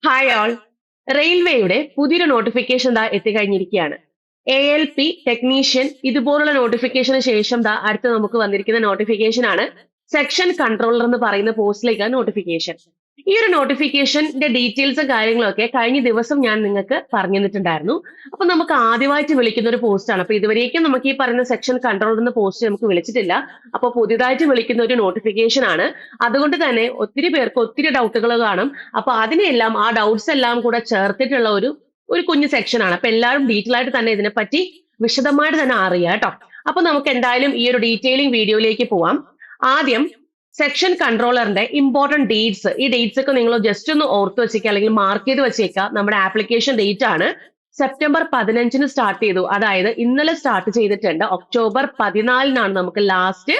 Hi all. റെയിൽവേയുടെ പുതിയൊരു notification ദാ എത്തിക്കഴിഞ്ഞിരിക്കുകയാണ്. ALP ടെക്നീഷ്യൻ ഇതുപോലുള്ള നോട്ടിഫിക്കേഷന് ശേഷം ദാ അടുത്ത് നമുക്ക് വന്നിരിക്കുന്ന നോട്ടിഫിക്കേഷൻ ആണ് സെക്ഷൻ കൺട്രോളർ എന്ന് പറയുന്ന പോസ്റ്റിലേക്കാണ് നോട്ടിഫിക്കേഷൻ. ഈ ഒരു നോട്ടിഫിക്കേഷന്റെ ഡീറ്റെയിൽസും കാര്യങ്ങളും ഒക്കെ കഴിഞ്ഞ ദിവസം ഞാൻ നിങ്ങൾക്ക് പറഞ്ഞു തന്നിട്ടുണ്ടായിരുന്നു. അപ്പൊ നമുക്ക് ആദ്യമായിട്ട് വിളിക്കുന്ന ഒരു പോസ്റ്റ് ആണ്. അപ്പൊ ഇതുവരേക്കും നമുക്ക് ഈ പറയുന്ന സെക്ഷൻ കൺട്രോളർ എന്ന പോസ്റ്റ് നമുക്ക് വിളിച്ചിട്ടില്ല. അപ്പൊ പുതിയതായിട്ട് വിളിക്കുന്ന ഒരു നോട്ടിഫിക്കേഷൻ ആണ്. അതുകൊണ്ട് തന്നെ ഒത്തിരി പേർക്ക് ഒത്തിരി ഡൗട്ടുകൾ കാണും. അപ്പൊ അതിനെല്ലാം ആ ഡൗട്ട്സ് എല്ലാം കൂടെ ചേർത്തിട്ടുള്ള ഒരു ഒരു കുഞ്ഞു സെക്ഷൻ ആണ്. അപ്പൊ എല്ലാവരും ഡീറ്റെയിൽ ആയിട്ട് തന്നെ ഇതിനെപ്പറ്റി വിശദമായിട്ട് തന്നെ അറിയാം കേട്ടോ. അപ്പൊ നമുക്ക് എന്തായാലും ഈ ഒരു ഡീറ്റെയിലിംഗ് വീഡിയോയിലേക്ക് പോവാം. ആദ്യം സെക്ഷൻ കൺട്രോളറിന്റെ ഇമ്പോർട്ടന്റ് ഡേറ്റ്സ്, ഈ ഡേറ്റ്സ് ഒക്കെ നിങ്ങൾ ജസ്റ്റ് ഒന്ന് ഓർത്ത് വെച്ചേക്കുക അല്ലെങ്കിൽ മാർക്ക് ചെയ്ത് വെച്ചേക്കുക. നമ്മുടെ ആപ്ലിക്കേഷൻ ഡേറ്റ് ആണ് സെപ്റ്റംബർ 15 സ്റ്റാർട്ട് ചെയ്തു. അതായത് ഇന്നലെ സ്റ്റാർട്ട് ചെയ്തിട്ടുണ്ട്. ഒക്ടോബർ 14 നമുക്ക് ലാസ്റ്റ്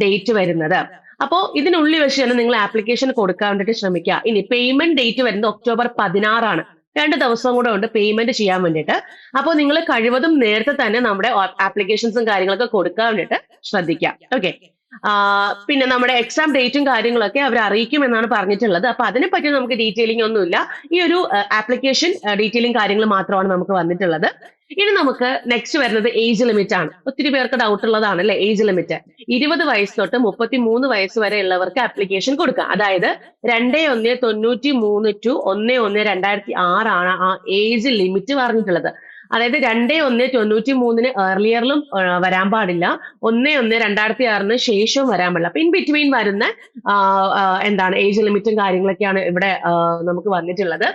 ഡേറ്റ് വരുന്നത്. അപ്പോ ഇതിനുള്ളിൽ വെച്ച് തന്നെ നിങ്ങൾ ആപ്ലിക്കേഷൻ കൊടുക്കാൻ വേണ്ടിയിട്ട് ശ്രമിക്കുക. ഇനി പേയ്മെന്റ് ഡേറ്റ് വരുന്നത് ഒക്ടോബർ 16. 2 ദിവസം കൂടെ ഉണ്ട് പേയ്മെന്റ് ചെയ്യാൻ വേണ്ടിയിട്ട്. അപ്പോൾ നിങ്ങൾ കഴിവതും നേരത്തെ തന്നെ നമ്മുടെ ആപ്ലിക്കേഷൻസും കാര്യങ്ങളൊക്കെ കൊടുക്കാൻ വേണ്ടിയിട്ട് ശ്രദ്ധിക്കാം. ഓക്കെ. പിന്നെ നമ്മുടെ എക്സാം ഡേറ്റും കാര്യങ്ങളൊക്കെ അവർ അറിയിക്കും എന്നാണ് പറഞ്ഞിട്ടുള്ളത്. അപ്പൊ അതിനെപ്പറ്റി നമുക്ക് ഡീറ്റെയിലിംഗ് ഒന്നുമില്ല. ഈ ഒരു ആപ്ലിക്കേഷൻ ഡീറ്റെയിലിംഗ് കാര്യങ്ങൾ മാത്രമാണ് നമുക്ക് വന്നിട്ടുള്ളത്. ഇനി നമുക്ക് നെക്സ്റ്റ് വരുന്നത് ഏജ് ലിമിറ്റ് ആണ്. ഒത്തിരി പേർക്ക് ഡൗട്ട് ഉള്ളതാണ് അല്ലെ ഏജ് ലിമിറ്റ്. 20 വയസ്സ് തൊട്ട് 33 വയസ്സ് വരെ ഉള്ളവർക്ക് ആപ്ലിക്കേഷൻ കൊടുക്കാം. അതായത് 2193 ടു 11/2006 ആണ് ആ ഏജ് ലിമിറ്റ് പറഞ്ഞിട്ടുള്ളത്. അതായത് 2193 ഏർലിയറിലും വരാൻ പാടില്ല, 11/2006 ശേഷവും വരാൻ പാടില്ല. അപ്പൊ ഇൻ ബിറ്റ്വീൻ വരുന്ന എന്താണ് ഏജ് ലിമിറ്റും കാര്യങ്ങളൊക്കെയാണ് ഇവിടെ നമുക്ക് വന്നിട്ടുള്ളത്.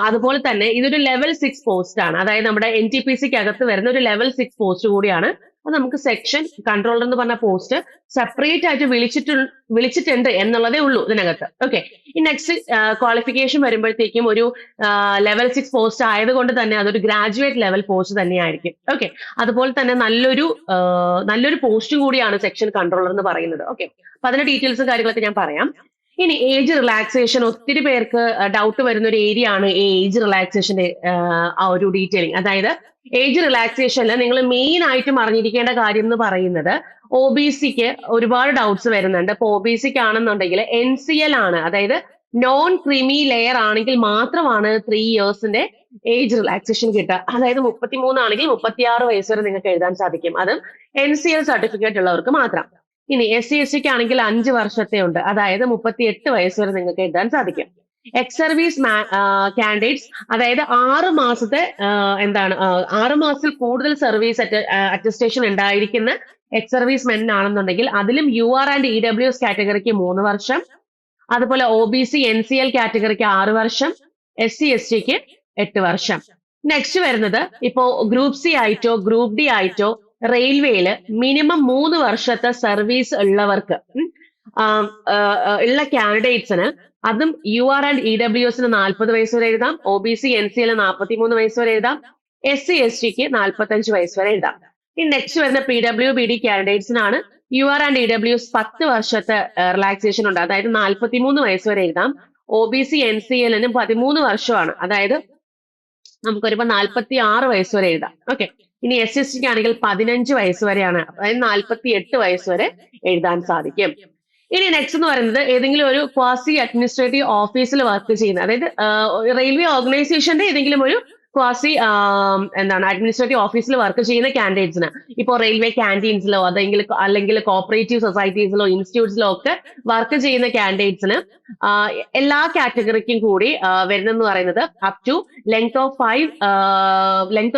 അതുപോലെ തന്നെ ഇതൊരു ലെവൽ 6 പോസ്റ്റ് ആണ്. അതായത് നമ്മുടെ NTPCക്ക് അകത്ത് വരുന്ന ഒരു ലെവൽ 6 പോസ്റ്റ് കൂടിയാണ്. അത് നമുക്ക് സെക്ഷൻ കൺട്രോളർ എന്ന് പറഞ്ഞ പോസ്റ്റ് സെപ്പറേറ്റ് ആയിട്ട് വിളിച്ചിട്ടുണ്ട് എന്നുള്ളതേ ഉള്ളൂ ഇതിനകത്ത്. ഓക്കെ. ഈ നെക്സ്റ്റ് ക്വാളിഫിക്കേഷൻ വരുമ്പോഴത്തേക്കും ഒരു ലെവൽ 6 പോസ്റ്റ് ആയതുകൊണ്ട് തന്നെ അതൊരു ഗ്രാജുവേറ്റ് ലെവൽ പോസ്റ്റ് തന്നെയായിരിക്കും. ഓക്കെ. അതുപോലെ തന്നെ നല്ലൊരു പോസ്റ്റും കൂടിയാണ് സെക്ഷൻ കൺട്രോളർ എന്ന് പറയുന്നത്. ഓക്കെ. അപ്പൊ അതിന്റെ ഡീറ്റെയിൽസും കാര്യങ്ങളൊക്കെ ഞാൻ പറയാം. ഇനി ഏജ് റിലാക്സേഷൻ, ഒത്തിരി പേർക്ക് ഡൗട്ട് വരുന്ന ഒരു ഏരിയ ആണ് ഏജ് റിലാക്സേഷന്റെ ആ ഒരു ഡീറ്റെയിലിംഗ്. അതായത് ഏജ് റിലാക്സേഷനിൽ നിങ്ങൾ മെയിൻ ആയിട്ടും അറിഞ്ഞിരിക്കേണ്ട കാര്യം എന്ന് പറയുന്നത് OBCക്ക് ഒരുപാട് ഡൗട്ട്സ് വരുന്നുണ്ട്. ഇപ്പൊ OBCക്ക് ആണെന്നുണ്ടെങ്കിൽ NCL ആണ്, അതായത് നോൺ ക്രീമി ലെയർ ആണെങ്കിൽ മാത്രമാണ് 3 ഇയേഴ്സിന്റെ ഏജ് റിലാക്സേഷൻ കിട്ടുക. അതായത് 33 ആണെങ്കിൽ 36 വയസ്സ് വരെ നിങ്ങൾക്ക് എഴുതാൻ സാധിക്കും. അതും NCL സർട്ടിഫിക്കറ്റ് ഉള്ളവർക്ക് മാത്രം. ഇനി SC/STക്ക് ആണെങ്കിൽ 5 വർഷത്തെ ഉണ്ട്. അതായത് 38 വയസ്സ് വരെ നിങ്ങൾക്ക് എഴുതാൻ സാധിക്കും. എക്സ് സർവീസ് കാൻഡിഡേറ്റ്സ്, അതായത് 6 മാസത്തെ 6 മാസത്തിൽ കൂടുതൽ സർവീസ് അറ്റസ്റ്റേഷൻ ഉണ്ടായിരിക്കുന്ന എക്സ് സർവീസ് മെൻ ആണെന്നുണ്ടെങ്കിൽ അതിലും UR ആൻഡ് EWS കാറ്റഗറിക്ക് 3 വർഷം, അതുപോലെ OBC NCL കാറ്റഗറിക്ക് 6 വർഷം, SC/STക്ക് 8 വർഷം. നെക്സ്റ്റ് വരുന്നത് ഇപ്പോ ഗ്രൂപ്പ് C ആയിട്ടോ ഗ്രൂപ്പ് D ആയിട്ടോ റെയിൽവേയിൽ മിനിമം 3 വർഷത്തെ സർവീസ് ഉള്ളവർക്ക് ഉള്ള കാൻഡിഡേറ്റ്സിന് അതും UR ആൻഡ് EWSന് 40 വയസ്സ് വരെ എഴുതാം, OBC NCL 43 വയസ്സ് വരെ എഴുതാം, SC/STക്ക് 45 വയസ്സ് വരെ എഴുതാം. ഈ നെക്സ്റ്റ് വരുന്ന PWBD കാൻഡിഡേറ്റ്സിനാണ് UR ആൻഡ് EWS 10 വർഷത്തെ റിലാക്സേഷൻ ഉണ്ട്. അതായത് 43 വയസ്സ് വരെ എഴുതാം. OBC NCLന് 13 വർഷമാണ്. അതായത് നമുക്കൊരുപ്പോ 46 വയസ്സ് വരെ എഴുതാം. ഓക്കെ. ഇനി SC/STക്ക് ആണെങ്കിൽ 15 വയസ്സ് വരെയാണ്. അതായത് 48 വയസ്സ് വരെ എഴുതാൻ സാധിക്കും. ഇനി നെക്സ്റ്റ് എന്ന് പറയുന്നത് ഏതെങ്കിലും ഒരു ക്വാസി അഡ്മിനിസ്ട്രേറ്റീവ് ഓഫീസിൽ വർക്ക് ചെയ്യുന്ന, അതായത് റെയിൽവേ ഓർഗനൈസേഷന്റെ ഏതെങ്കിലും ഒരു ക്വാസി അഡ്മിനിസ്ട്രേറ്റീവ് ഓഫീസിൽ വർക്ക് ചെയ്യുന്ന കാൻഡിഡേറ്റ്സിന്, ഇപ്പോൾ റെയിൽവേ ക്യാൻറ്റീൻസിലോ അല്ലെങ്കിൽ കോപ്പറേറ്റീവ് സൊസൈറ്റീസിലോ ഇൻസ്റ്റിറ്റ്യൂട്ട്സിലോ ഒക്കെ വർക്ക് ചെയ്യുന്ന കാൻഡിഡേറ്റ്സിന് എല്ലാ കാറ്റഗറിക്കും കൂടി വരുന്നെന്ന് പറയുന്നത് up to length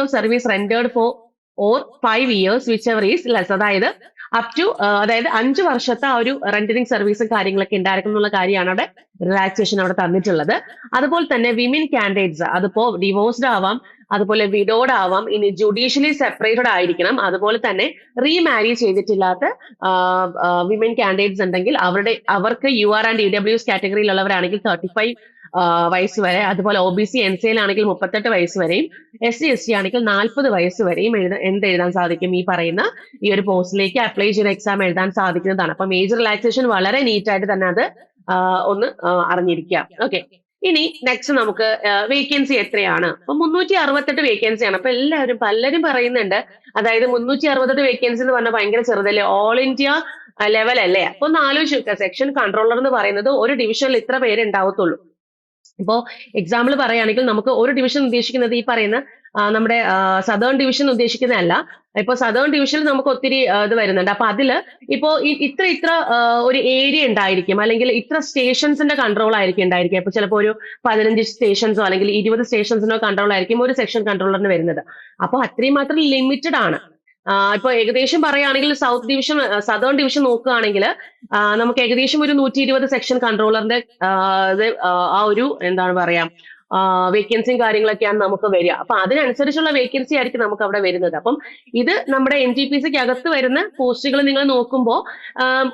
of service rendered for or 5 years which is less. അതായത് അപ് ടു അതായത് 5 വർഷത്തെ ആ ഒരു റെന്ററിംഗ് സർവീസും കാര്യങ്ങളൊക്കെ ഉണ്ടായിരിക്കും എന്നുള്ള കാര്യമാണ് അവിടെ റിലാക്സേഷൻ അവിടെ തന്നിട്ടുള്ളത്. അതുപോലെ തന്നെ വിമൻ കാൻഡിഡേറ്റ്സ്, അതിപ്പോ ഡിവോഴ്സ്ഡ് ആവാം, അതുപോലെ വിഡോഡ് ആവാം, ഇനി ജുഡീഷ്യലി സെപ്പറേറ്റഡ് ആയിരിക്കണം, അതുപോലെ തന്നെ റീമാരി ചെയ്തിട്ടില്ലാത്ത വിമൻ കാൻഡിഡേറ്റ്സ് ഉണ്ടെങ്കിൽ അവർക്ക് UR ആൻഡ് EWS കാറ്റഗറിയിലുള്ളവരാണെങ്കിൽ 35 വയസ്സ് വരെ, അതുപോലെ OBC NCL ആണെങ്കിൽ 38 വയസ്സ് വരെയും, SC/ST ആണെങ്കിൽ 40 വയസ്സ് വരെയും എഴുതാൻ സാധിക്കും. ഈ പറയുന്ന ഈ ഒരു പോസ്റ്റിലേക്ക് അപ്ലൈ ചെയ്ത എക്സാം എഴുതാൻ സാധിക്കുന്നതാണ്. അപ്പൊ മേജർ റിലാക്സേഷൻ വളരെ നീറ്റായിട്ട് തന്നെ അത് ഒന്ന് അറിഞ്ഞിരിക്കുക. ഓക്കെ. ഇനി നെക്സ്റ്റ് നമുക്ക് വേക്കൻസി എത്രയാണ്? അപ്പൊ 368 വേക്കൻസിയാണ്. അപ്പൊ പലരും പറയുന്നുണ്ട്, അതായത് 368 വേക്കൻസി എന്ന് പറഞ്ഞാൽ ഭയങ്കര ചെറുതല്ലേ, ഓൾ ഇന്ത്യ ലെവൽ അല്ലേ? അപ്പൊ ഒന്ന് ആലോചിച്ച് നോക്കുക, സെക്ഷൻ കൺട്രോളർ എന്ന് പറയുന്നത് ഒരു ഡിവിഷനിൽ ഇത്ര പേര് ഉണ്ടാവത്തുള്ളൂ. ഇപ്പോ എക്സാമ്പിൾ പറയുകയാണെങ്കിൽ നമുക്ക് ഒരു ഡിവിഷൻ ഉദ്ദേശിക്കുന്നത് ഈ പറയുന്ന നമ്മുടെ സദേൺ ഡിവിഷൻ ഉദ്ദേശിക്കുന്നതല്ല. ഇപ്പൊ സദേൺ ഡിവിഷനിൽ നമുക്ക് ഒത്തിരി ഇത് വരുന്നുണ്ട്. അപ്പൊ അതില് ഇപ്പോ ഇത്ര ഒരു ഏരിയ ഉണ്ടായിരിക്കും, അല്ലെങ്കിൽ ഇത്ര സ്റ്റേഷൻസിന്റെ കൺട്രോൾ ആയിരിക്കും ഉണ്ടായിരിക്കും. ഇപ്പൊ ചിലപ്പോൾ ഒരു 15 സ്റ്റേഷൻസോ അല്ലെങ്കിൽ 20 സ്റ്റേഷൻസിനോ കൺട്രോൾ ആയിരിക്കും ഒരു സെക്ഷൻ കൺട്രോളറിന് വരുന്നത്. അപ്പൊ അത്രയും മാത്രം ലിമിറ്റഡ് ആണ്. ഇപ്പൊ ഏകദേശം പറയുകയാണെങ്കിൽ സൗത്ത് ഡിവിഷൻ സദേൺ ഡിവിഷൻ നോക്കുകയാണെങ്കിൽ നമുക്ക് ഏകദേശം ഒരു 120 സെക്ഷൻ കൺട്രോളറിന്റെ ആ ഒരു എന്താണ് പറയാ വേക്കൻസിയും കാര്യങ്ങളൊക്കെയാണ് നമുക്ക് വരിക. അപ്പൊ അതിനനുസരിച്ചുള്ള വേക്കൻസി ആയിരിക്കും നമുക്ക് അവിടെ വരുന്നത്. അപ്പം ഇത് നമ്മുടെ NTPCക്ക് അകത്ത് വരുന്ന പോസ്റ്റുകൾ നിങ്ങൾ നോക്കുമ്പോൾ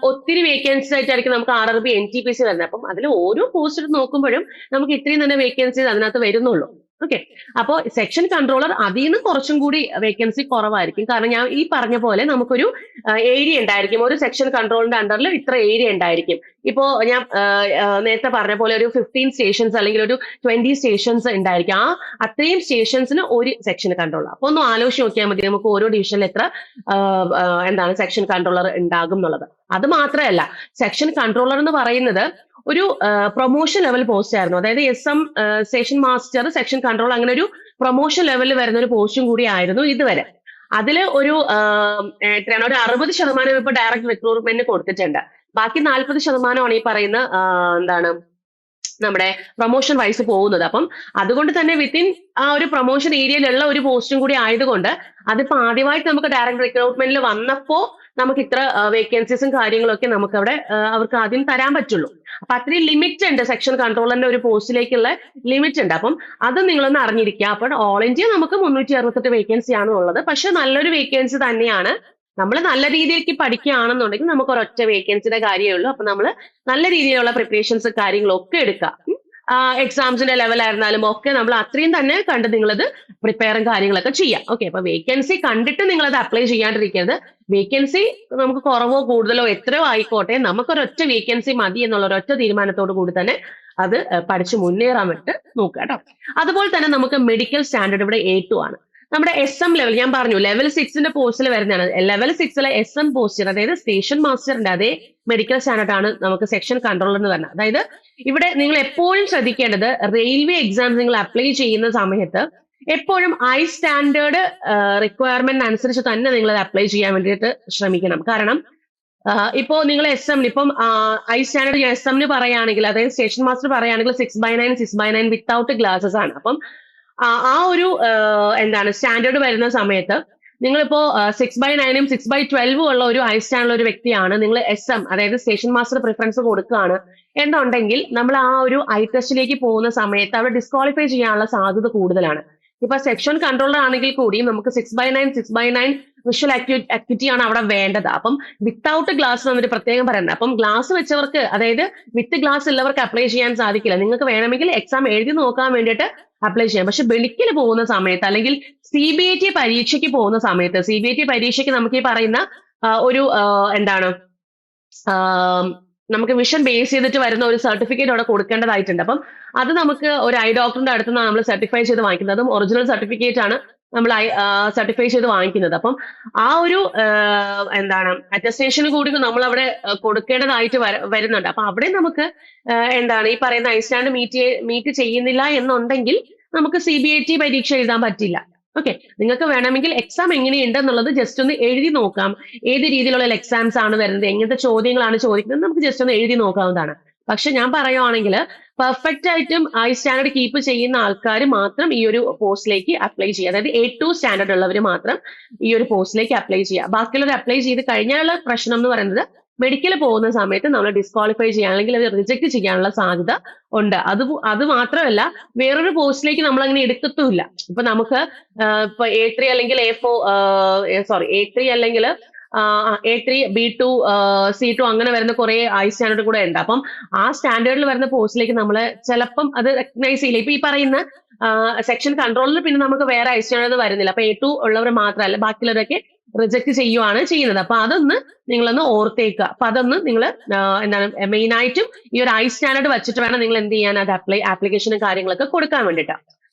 ഒത്തിരി വേക്കൻസി ആയിട്ടായിരിക്കും നമുക്ക് RRB NTPC വരുന്നത്. അപ്പം അതിൽ ഓരോ പോസ്റ്റ് നോക്കുമ്പോഴും നമുക്ക് ഇത്രയും തന്നെ വേക്കൻസി അതിനകത്ത് വരുന്നുള്ളൂ. ഓക്കെ, അപ്പോ സെക്ഷൻ കൺട്രോളർ അതിൽ നിന്ന് കുറച്ചും കൂടി വേക്കൻസി കുറവായിരിക്കും. കാരണം ഞാൻ ഈ പറഞ്ഞ പോലെ നമുക്കൊരു ഏരിയ ഉണ്ടായിരിക്കും, ഒരു സെക്ഷൻ കൺട്രോളിന്റെ അണ്ടറിൽ ഇത്ര ഏരിയ ഉണ്ടായിരിക്കും. ഇപ്പോ ഞാൻ നേരത്തെ പറഞ്ഞ പോലെ ഒരു 15 സ്റ്റേഷൻസ് അല്ലെങ്കിൽ ഒരു 20 സ്റ്റേഷൻസ് ഉണ്ടായിരിക്കും. അത്രയും സ്റ്റേഷൻസിന് ഒരു സെക്ഷൻ കൺട്രോളർ. അപ്പൊ ഒന്ന് ആലോചിച്ച് നോക്കിയാൽ മതി നമുക്ക് ഓരോ ഡിവിഷനിൽ എത്ര എന്താണ് സെക്ഷൻ കൺട്രോളർ ഉണ്ടാകും എന്നുള്ളത്. അത് മാത്രമല്ല, സെക്ഷൻ കൺട്രോളർ എന്ന് പറയുന്നത് ഒരു പ്രൊമോഷൻ ലെവൽ പോസ്റ്റ് ആയിരുന്നു. അതായത് SM station master, section control, അങ്ങനെ ഒരു പ്രൊമോഷൻ ലെവലിൽ വരുന്ന ഒരു പോസ്റ്റും കൂടി ആയിരുന്നു ഇതുവരെ. അതില് ഒരു എത്രയാണ്, ഒരു 60% ഇപ്പൊ ഡയറക്ട് റിക്രൂട്ട്മെന്റ് കൊടുത്തിട്ടുണ്ട്. ബാക്കി 40% ഈ പറയുന്ന എന്താണ് നമ്മുടെ പ്രൊമോഷൻ വൈസ് പോകുന്നത്. അപ്പം അതുകൊണ്ട് തന്നെ വിത്തിൻ ആ ഒരു പ്രൊമോഷൻ ഏരിയയിലുള്ള ഒരു പോസ്റ്റും കൂടി ആയതുകൊണ്ട് അതിപ്പോ ആദ്യമായിട്ട് നമുക്ക് ഡയറക്ട് റിക്രൂട്ട്മെന്റിൽ വന്നപ്പോ നമുക്ക് ഇത്ര വേക്കൻസീസും കാര്യങ്ങളൊക്കെ നമുക്ക് അവിടെ അവർക്ക് ആദ്യം തരാൻ പറ്റുള്ളൂ. അപ്പൊ അത്രയും ലിമിറ്റ് ഉണ്ട്, സെക്ഷൻ കൺട്രോളറിന്റെ ഒരു പോസ്റ്റിലേക്കുള്ള ലിമിറ്റ് ഉണ്ട്. അപ്പം അത് നിങ്ങളൊന്ന് അറിഞ്ഞിരിക്കുക. അപ്പോൾ ഓൾ ഇന്ത്യ നമുക്ക് 368 വേക്കൻസി ആണ് ഉള്ളത്. പക്ഷെ നല്ലൊരു വേക്കൻസി തന്നെയാണ്. നമ്മൾ നല്ല രീതിയിലേക്ക് പഠിക്കുകയാണെന്നുണ്ടെങ്കിൽ നമുക്ക് ഒരൊറ്റ വേക്കൻസിയുടെ കാര്യമേ ഉള്ളൂ. അപ്പൊ നമ്മൾ നല്ല രീതിയിലുള്ള പ്രിപ്പറേഷൻസ് കാര്യങ്ങളൊക്കെ എടുക്കുക. എക്സാംസിന്റെ ലെവലായിരുന്നാലും ഒക്കെ നമ്മൾ അത്രയും തന്നെ കണ്ട് നിങ്ങളത് പ്രിപ്പയറും കാര്യങ്ങളൊക്കെ ചെയ്യാം. ഓക്കെ, അപ്പൊ വേക്കൻസി കണ്ടിട്ട് നിങ്ങളത് അപ്ലൈ ചെയ്യാണ്ടിരിക്കരുത്. വേക്കൻസി നമുക്ക് കുറവോ കൂടുതലോ എത്രയോ ആയിക്കോട്ടെ, നമുക്കൊരൊറ്റ വേക്കൻസി മതി എന്നുള്ള ഒരൊറ്റ തീരുമാനത്തോടു കൂടി തന്നെ അത് പഠിച്ചു മുന്നേറാൻ വേണ്ടിട്ട് നോക്കുക കേട്ടോ. അതുപോലെ തന്നെ നമുക്ക് മെഡിക്കൽ സ്റ്റാൻഡേർഡ് ഇവിടെ A2 ആണ്. നമ്മുടെ SM ലെവൽ ഞാൻ പറഞ്ഞു, ലെവൽ 6ന്റെ പോസ്റ്റിൽ വരുന്നതാണ്. ലെവൽ 6ലെ SM പോസ്റ്റിൽ, അതായത് സ്റ്റേഷൻ മാസ്റ്ററിന്റെ അതേ മെഡിക്കൽ സ്റ്റാൻഡേർഡ് ആണ് നമുക്ക് സെക്ഷൻ കൺട്രോളർ എന്ന് പറഞ്ഞത്. അതായത് ഇവിടെ നിങ്ങൾ എപ്പോഴും ശ്രദ്ധിക്കേണ്ടത്, റെയിൽവേ എക്സാം നിങ്ങൾ അപ്ലൈ ചെയ്യുന്ന സമയത്ത് എപ്പോഴും ഐ സ്റ്റാൻഡേർഡ് റിക്വയർമെന്റ് അനുസരിച്ച് തന്നെ നിങ്ങൾ അത് അപ്ലൈ ചെയ്യാൻ വേണ്ടിയിട്ട് ശ്രമിക്കണം. കാരണം ഇപ്പോ നിങ്ങൾ SM ഇപ്പം ഐ സ്റ്റാൻഡേർഡ് SM പറയുകയാണെങ്കിൽ, അതായത് സ്റ്റേഷൻ മാസ്റ്റർ പറയുകയാണെങ്കിൽ 6/9 6/9 വിത്തൗട്ട് ഗ്ലാസസ് ആണ്. അപ്പം ആ ഒരു എന്താണ് സ്റ്റാൻഡേർഡ് വരുന്ന സമയത്ത് നിങ്ങളിപ്പോ 6/9 6/12 ഉള്ള ഒരു ഐ സ്റ്റാൻഡുള്ള ഒരു വ്യക്തിയാണ്, നിങ്ങൾ SM അതായത് സ്റ്റേഷൻ മാസ്റ്റർ പ്രിഫറൻസ് കൊടുക്കുകയാണ് എന്നുണ്ടെങ്കിൽ നമ്മൾ ആ ഒരു ഐ ടെസ്റ്റിലേക്ക് പോകുന്ന സമയത്ത് അവിടെ ഡിസ്ക്വാളിഫൈ ചെയ്യാനുള്ള സാധ്യത കൂടുതലാണ്. ഇപ്പൊ സെക്ഷൻ കൺട്രോളർ ആണെങ്കിൽ കൂടി നമുക്ക് 6/9 6/9 വിഷ്വൽ അക്യൂറ്റി ആണ് അവിടെ വേണ്ടത്. അപ്പം വിത്തൗട്ട് ഗ്ലാസ് എന്നൊരു പ്രത്യേകം പറയുന്നത്. അപ്പം ഗ്ലാസ് വെച്ചവർക്ക്, അതായത് വിത്ത് ഗ്ലാസ് ഉള്ളവർക്ക് അപ്ലൈ ചെയ്യാൻ സാധിക്കില്ല. നിങ്ങൾക്ക് വേണമെങ്കിൽ എക്സാം എഴുതി നോക്കാൻ വേണ്ടിയിട്ട് അപ്ലൈ ചെയ്യാം. പക്ഷെ വെളിക്കിൽ പോകുന്ന സമയത്ത് അല്ലെങ്കിൽ CBIT പരീക്ഷയ്ക്ക് പോകുന്ന സമയത്ത്, CBIT പരീക്ഷയ്ക്ക് നമുക്ക് ഈ പറയുന്ന ഒരു എന്താണ് നമുക്ക് വിഷൻ ബേസ് ചെയ്തിട്ട് വരുന്ന ഒരു സർട്ടിഫിക്കറ്റ് അവിടെ കൊടുക്കേണ്ടതായിട്ടുണ്ട്. അപ്പം അത് നമുക്ക് ഒരു ഐ ഡോക്ടറിന്റെ അടുത്ത് നിന്നാണ് നമ്മൾ സർട്ടിഫൈ ചെയ്ത് വാങ്ങിക്കുന്നത്. അതും ഒറിജിനൽ സർട്ടിഫിക്കറ്റ് ആണ് നമ്മൾ സർട്ടിഫൈ ചെയ്ത് വാങ്ങിക്കുന്നത്. അപ്പം ആ ഒരു എന്താണ് അറ്റസ്റ്റേഷന് കൂടി നമ്മൾ അവിടെ കൊടുക്കേണ്ടതായിട്ട് വരുന്നുണ്ട്. അപ്പൊ അവിടെ നമുക്ക് എന്താണ് ഈ പറയുന്ന ഐ സ്റ്റാൻഡ് മീറ്റ് ചെയ്യുന്നില്ല എന്നുണ്ടെങ്കിൽ നമുക്ക് CBIT പരീക്ഷ എഴുതാൻ പറ്റില്ല. ഓക്കെ, നിങ്ങൾക്ക് വേണമെങ്കിൽ എക്സാം എങ്ങനെയുണ്ട് എന്നുള്ളത് ജസ്റ്റ് ഒന്ന് എഴുതി നോക്കാം. ഏത് രീതിയിലുള്ള എക്സാംസ് ആണ് വരുന്നത്, എങ്ങനത്തെ ചോദ്യങ്ങളാണ് ചോദിക്കുന്നത്, നമുക്ക് ജസ്റ്റ് ഒന്ന് എഴുതി നോക്കാവുന്നതാണ്. പക്ഷെ ഞാൻ പറയുവാണെങ്കിൽ പെർഫെക്റ്റ് ആയിട്ടും ഐ സ്റ്റാൻഡേർഡ് കീപ്പ് ചെയ്യുന്ന ആൾക്കാർ മാത്രം ഈ ഒരു പോസ്റ്റിലേക്ക് അപ്ലൈ ചെയ്യുക. അതായത് A2 സ്റ്റാൻഡേർഡ് ഉള്ളവർ മാത്രം ഈ ഒരു പോസ്റ്റിലേക്ക് അപ്ലൈ ചെയ്യുക. ബാക്കിയുള്ളവർ അപ്ലൈ ചെയ്ത് കഴിഞ്ഞാലുള്ള പ്രശ്നം എന്ന് പറയുന്നത് മെഡിക്കൽ പോകുന്ന സമയത്ത് നമ്മൾ ഡിസ്ക്വാളിഫൈ ചെയ്യാൻ അല്ലെങ്കിൽ അത് റിജക്ട് ചെയ്യാനുള്ള സാധ്യത ഉണ്ട്. അത് മാത്രമല്ല, വേറൊരു പോസ്റ്റിലേക്ക് നമ്മൾ അങ്ങനെ എടുക്കത്തുമില്ല. ഇപ്പൊ നമുക്ക് ഇപ്പൊ A3 അല്ലെങ്കിൽ A3 അല്ലെങ്കിൽ A3 B2 C2 അങ്ങനെ വരുന്ന കുറെ ഐ സ്റ്റാൻഡേർഡ് കൂടെ ഉണ്ട്. അപ്പം ആ സ്റ്റാൻഡേർഡിൽ വരുന്ന പോസ്റ്റിലേക്ക് നമ്മൾ ചിലപ്പം അത് റെക്കഗ്നൈസ് ചെയ്യില്ല. ഇപ്പൊ ഈ പറയുന്ന സെക്ഷൻ കൺട്രോളിൽ പിന്നെ നമുക്ക് വേറെ ഐ സ്റ്റാൻഡേർഡ് വരുന്നില്ല. അപ്പൊ A2 ഉള്ളവർ മാത്രമല്ല ബാക്കിയുള്ളവരൊക്കെ റിജക്ട് ചെയ്യുവാണ് ചെയ്യുന്നത്. അപ്പൊ അതൊന്ന് നിങ്ങളൊന്ന് ഓർത്തേക്കുക. അപ്പൊ അതൊന്ന് നിങ്ങൾ എന്താണ് മെയിൻ ആയിട്ടും ഈ ഒരു ഐ സ്റ്റാൻഡേർഡ് വെച്ചിട്ട് വേണം നിങ്ങൾ എന്ത് ചെയ്യാൻ, അത് ആപ്ലിക്കേഷനും കാര്യങ്ങളൊക്കെ കൊടുക്കാൻ വേണ്ടിയിട്ട്.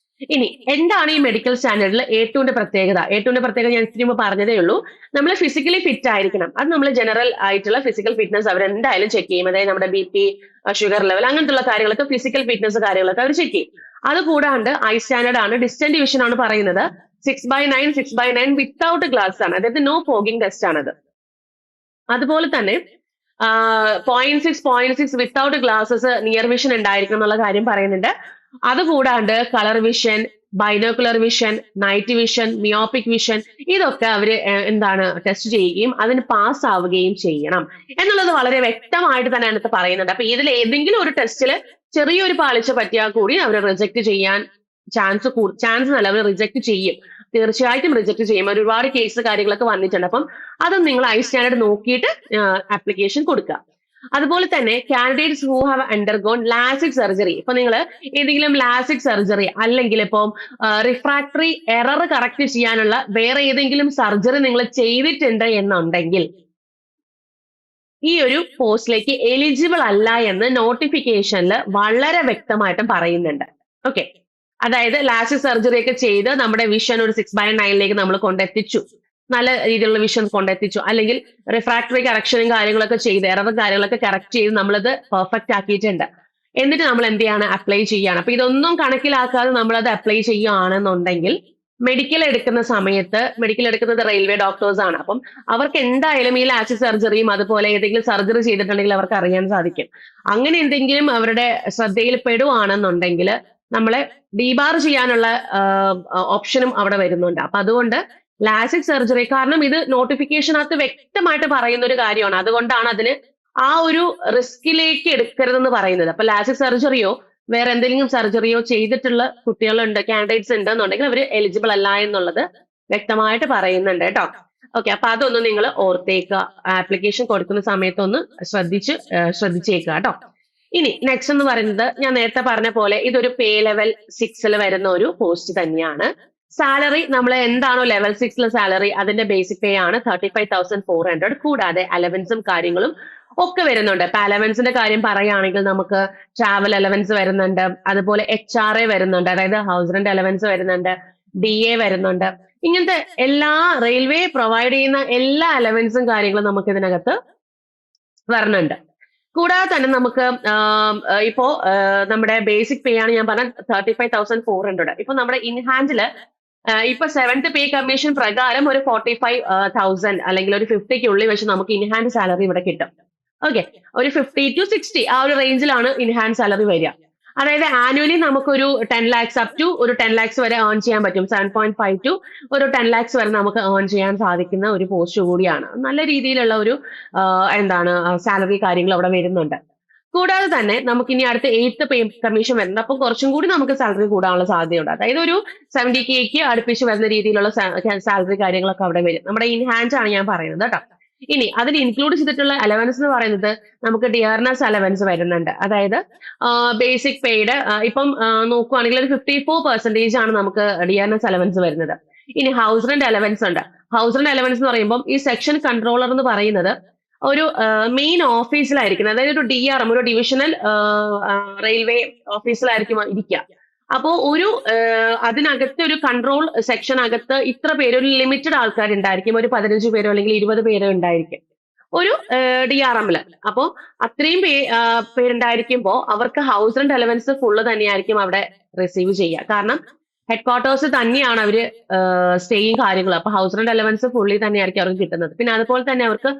ഇനി എന്താണ് ഈ മെഡിക്കൽ സ്റ്റാൻഡേർഡിൽ എ2ന്റെ പ്രത്യേകത? എ2ന്റെ പ്രത്യേകത ഞാൻ ഇത്തിരി മുമ്പ് പറഞ്ഞതേ ഉള്ളൂ. നമ്മൾ ഫിസിക്കലി ഫിറ്റ് ആയിരിക്കണം. അത് നമ്മൾ ജനറൽ ആയിട്ടുള്ള ഫിസിക്കൽ ഫിറ്റ്നസ് അവർ എന്തായാലും ചെക്ക് ചെയ്യും. അതായത് നമ്മുടെ ബിപി, ഷുഗർ ലെവൽ, അങ്ങനത്തുള്ള കാര്യങ്ങളൊക്കെ ഫിസിക്കൽ ഫിറ്റ്നസ് കാര്യങ്ങളൊക്കെ അവർ ചെക്ക് ചെയ്യും. അത് കൂടാണ്ട് ഐ സ്റ്റാൻഡേർഡ് ആണ്, ഡിസ്റ്റന്റ് വിഷൻ ആണ് പറയുന്നത്. 6/9 വിത്തൗട്ട് ഗ്ലാസ് ആണ്, അതായത് നോ ഫോഗിംഗ് ടെസ്റ്റ് ആണത്. അതുപോലെ തന്നെ 0.6 വിത്തൗട്ട് ഗ്ലാസസ് നിയർ വിഷൻ ഉണ്ടായിരിക്കണം എന്നുള്ള കാര്യം പറയുന്നുണ്ട്. അതുകൂടാണ്ട് colour vision, binocular vision, night vision, myopic vision, ഇതൊക്കെ അവര് എന്താണ് ടെസ്റ്റ് ചെയ്യുകയും അതിന് പാസ് ആവുകയും ചെയ്യണം എന്നുള്ളത് വളരെ വ്യക്തമായിട്ട് തന്നെ അതിനകത്ത് പറയുന്നുണ്ട്. അപ്പൊ ഇതിൽ ഏതെങ്കിലും ഒരു ടെസ്റ്റിൽ ചെറിയൊരു പാളിച്ച പറ്റിയാൽ കൂടി അവർ റിജക്ട് ചെയ്യാൻ ചാൻസ് നല്ല, അവർ റിജക്ട് ചെയ്യും, തീർച്ചയായിട്ടും റിജക്ട് ചെയ്യും. ഒരുപാട് കേസ് കാര്യങ്ങളൊക്കെ വന്നിട്ടുണ്ട്. അപ്പം അതും നിങ്ങൾ ഐ സ്റ്റാൻഡേർഡ് നോക്കിയിട്ട് ആപ്ലിക്കേഷൻ കൊടുക്കുക. അതുപോലെ തന്നെ candidates who have undergone LASIK surgery, ഇപ്പൊ നിങ്ങൾ ഏതെങ്കിലും ലാസിക് സർജറി അല്ലെങ്കിൽ ഇപ്പം റിഫ്രാക്ടറി എറർ കറക്റ്റ് ചെയ്യാനുള്ള വേറെ ഏതെങ്കിലും സർജറി നിങ്ങൾ ചെയ്തിട്ടുണ്ട് എന്നുണ്ടെങ്കിൽ ഈ ഒരു പോസ്റ്റിലേക്ക് എലിജിബിൾ അല്ല എന്ന് നോട്ടിഫിക്കേഷനിൽ വളരെ വ്യക്തമായിട്ടും പറയുന്നുണ്ട്. ഓക്കെ, അതായത് ലാസിക് സർജറി ഒക്കെ ചെയ്ത് നമ്മുടെ വിഷൻ ഒരു 6/9 നമ്മൾ കൊണ്ടെത്തിച്ചു, നല്ല രീതിയിലുള്ള വിഷൻ കൊണ്ടെത്തിച്ചു, അല്ലെങ്കിൽ റിഫ്രാക്ടറി കറക്ഷനും കാര്യങ്ങളൊക്കെ ചെയ്ത് എറർ കാര്യങ്ങളൊക്കെ കറക്റ്റ് ചെയ്ത് നമ്മളത് പെർഫെക്റ്റ് ആക്കിയിട്ടുണ്ട്. എന്നിട്ട് നമ്മൾ എന്ത് ചെയ്യാണ്, അപ്ലൈ ചെയ്യാണ്. അപ്പൊ ഇതൊന്നും കണക്കിലാക്കാതെ നമ്മളത് അപ്ലൈ ചെയ്യുകയാണെന്നുണ്ടെങ്കിൽ മെഡിക്കൽ എടുക്കുന്ന സമയത്ത്, മെഡിക്കൽ എടുക്കുന്നത് റെയിൽവേ ഡോക്ടേഴ്സ് ആണ്. അപ്പം അവർക്ക് എന്തായാലും ഈ ലാസിക് സർജറിയും അതുപോലെ ഏതെങ്കിലും സർജറി ചെയ്തിട്ടുണ്ടെങ്കിൽ അവർക്ക് അറിയാൻ സാധിക്കും. അങ്ങനെ എന്തെങ്കിലും അവരുടെ ശ്രദ്ധയിൽ പെടുവാണെന്നുണ്ടെങ്കിൽ നമ്മളെ ഡീബാർ ചെയ്യാനുള്ള ഓപ്ഷനും അവിടെ വരുന്നുണ്ട്. അപ്പൊ അതുകൊണ്ട് ലാസിക് സർജറി, കാരണം ഇത് നോട്ടിഫിക്കേഷനകത്ത് വ്യക്തമായിട്ട് പറയുന്ന ഒരു കാര്യമാണ്, അതുകൊണ്ടാണ് അതിന് ആ ഒരു റിസ്കിലേക്ക് എടുക്കരുതെന്ന് പറയുന്നത്. അപ്പൊ ലാസിക് സർജറിയോ വേറെ എന്തെങ്കിലും സർജറിയോ ചെയ്തിട്ടുള്ള കുട്ടികളുണ്ട്, കാൻഡിഡേറ്റ്സ് ഉണ്ടെന്നുണ്ടെങ്കിൽ അവർ എലിജിബിൾ അല്ല എന്നുള്ളത് വ്യക്തമായിട്ട് പറയുന്നുണ്ട് കേട്ടോ. ഓക്കെ, അപ്പൊ അതൊന്ന് നിങ്ങൾ ഓർത്തേക്കുക, ആപ്ലിക്കേഷൻ കൊടുക്കുന്ന സമയത്തൊന്ന് ശ്രദ്ധിച്ചേക്കുക കേട്ടോ. ഇനി നെക്സ്റ്റ് എന്ന് പറയുന്നത് ഞാൻ നേരത്തെ പറഞ്ഞ പോലെ ഇതൊരു പേ ലെവൽ 6 വരുന്ന ഒരു പോസ്റ്റ് തന്നെയാണ്. സാലറി നമ്മൾ എന്താണോ ലെവൽ 6 സാലറി, അതിന്റെ ബേസിക് പേ ആണ് 35,400. കൂടാതെ അലവൻസും കാര്യങ്ങളും ഒക്കെ വരുന്നുണ്ട്. ഇപ്പൊ അലവൻസിന്റെ കാര്യം പറയുകയാണെങ്കിൽ നമുക്ക് ട്രാവൽ അലവൻസ് വരുന്നുണ്ട്, അതുപോലെ HRA വരുന്നുണ്ട്, അതായത് ഹൗസ് റെന്റ് അലവൻസ് വരുന്നുണ്ട്, DA വരുന്നുണ്ട്. ഇങ്ങനത്തെ എല്ലാ റെയിൽവേ പ്രൊവൈഡ് ചെയ്യുന്ന എല്ലാ അലവൻസും കാര്യങ്ങളും നമുക്ക് ഇതിനകത്ത് വരുന്നുണ്ട്. കൂടാതെ തന്നെ നമുക്ക് ഇപ്പോ നമ്മുടെ ബേസിക് പേ ആണ് ഞാൻ പറഞ്ഞ 35,400. ഇപ്പൊ നമ്മുടെ ഇൻഹാൻഡില് ഇപ്പൊ 7th പേ കമ്മീഷൻ പ്രകാരം ഒരു 45,000 അല്ലെങ്കിൽ ഒരു 50ക്കുള്ളിൽ വെച്ച് നമുക്ക് ഇൻഹാൻഡ് സാലറി ഇവിടെ കിട്ടും. ഓക്കെ, ഒരു 50 to 60 ആ ഒരു റേഞ്ചിലാണ് ഇൻഹാൻഡ് സാലറി വരിക. അതായത് ആനുവലി നമുക്കൊരു 10 lakhs അപ് ടു ഒരു 10 lakhs വരെ ഏൺ ചെയ്യാൻ പറ്റും. 7.5 to ഒരു 10 lakhs വരെ നമുക്ക് ഏൺ ചെയ്യാൻ സാധിക്കുന്ന ഒരു പോസ്റ്റ് കൂടിയാണ്. നല്ല രീതിയിലുള്ള ഒരു എന്താണ് സാലറി കാര്യങ്ങൾ അവിടെ വരുന്നുണ്ട്. കൂടാതെ തന്നെ നമുക്ക് ഇനി അടുത്ത 8th പേ കമ്മീഷൻ വരുന്നുണ്ട്. അപ്പൊ കുറച്ചും കൂടി നമുക്ക് സാലറി കൂടാനുള്ള സാധ്യതയുണ്ട്. അതായത് ഒരു 70K അടുപ്പിച്ച് വരുന്ന രീതിയിലുള്ള സാലറി കാര്യങ്ങളൊക്കെ അവിടെ വരും. നമ്മുടെ ഇൻ ഹാൻഡ് ആണ് ഞാൻ പറയുന്നത് കേട്ടോ. ഇനി അതിൽ ഇൻക്ലൂഡ് ചെയ്തിട്ടുള്ള അലവൻസ് എന്ന് പറയുന്നത് നമുക്ക് ഡിയർനെസ് അലവൻസ് വരുന്നുണ്ട്. അതായത് ബേസിക് പെയ്ഡ് ഇപ്പം നോക്കുവാണെങ്കിൽ ഒരു 54% ആണ് നമുക്ക് ഡിയർനെസ് അലവൻസ് വരുന്നത്. ഇനി ഹൗസ് റെന്റ് അലവൻസ് ഉണ്ട്. ഹൗസ് റെന്റ് അലവൻസ് എന്ന് പറയുമ്പോൾ ഈ സെക്ഷൻ കൺട്രോളർ എന്ന് പറയുന്നത് ഒരു മെയിൻ ഓഫീസിലായിരിക്കും, അതായത് ഒരു DRM, ഒരു ഡിവിഷണൽ റെയിൽവേ ഓഫീസിലായിരിക്കും ഇരിക്കുക. അപ്പോ ഒരു അതിനകത്ത് ഒരു കൺട്രോൾ സെക്ഷൻ അകത്ത് ഇത്ര പേര്, ഒരു ലിമിറ്റഡ് ആൾക്കാരുണ്ടായിരിക്കും, ഒരു 15 പേരോ അല്ലെങ്കിൽ 20 പേരോ ഉണ്ടായിരിക്കും ഒരു DRMല്. അപ്പോ അത്രയും പേരുണ്ടായിരിക്കുമ്പോൾ അവർക്ക് ഹൗസ് റെന്റ് അലവൻസ് ഫുള്ള് തന്നെയായിരിക്കും അവിടെ റിസീവ് ചെയ്യുക. കാരണം ഹെഡ് ക്വാർട്ടേഴ്സ് തന്നെയാണ് അവര് സ്റ്റേയും കാര്യങ്ങളും. അപ്പൊ ഹൗസ് റെന്റ് അലവൻസ് ഫുള്ളി തന്നെയായിരിക്കും അവർക്ക് കിട്ടുന്നത്. പിന്നെ അതുപോലെ തന്നെ അവർക്ക്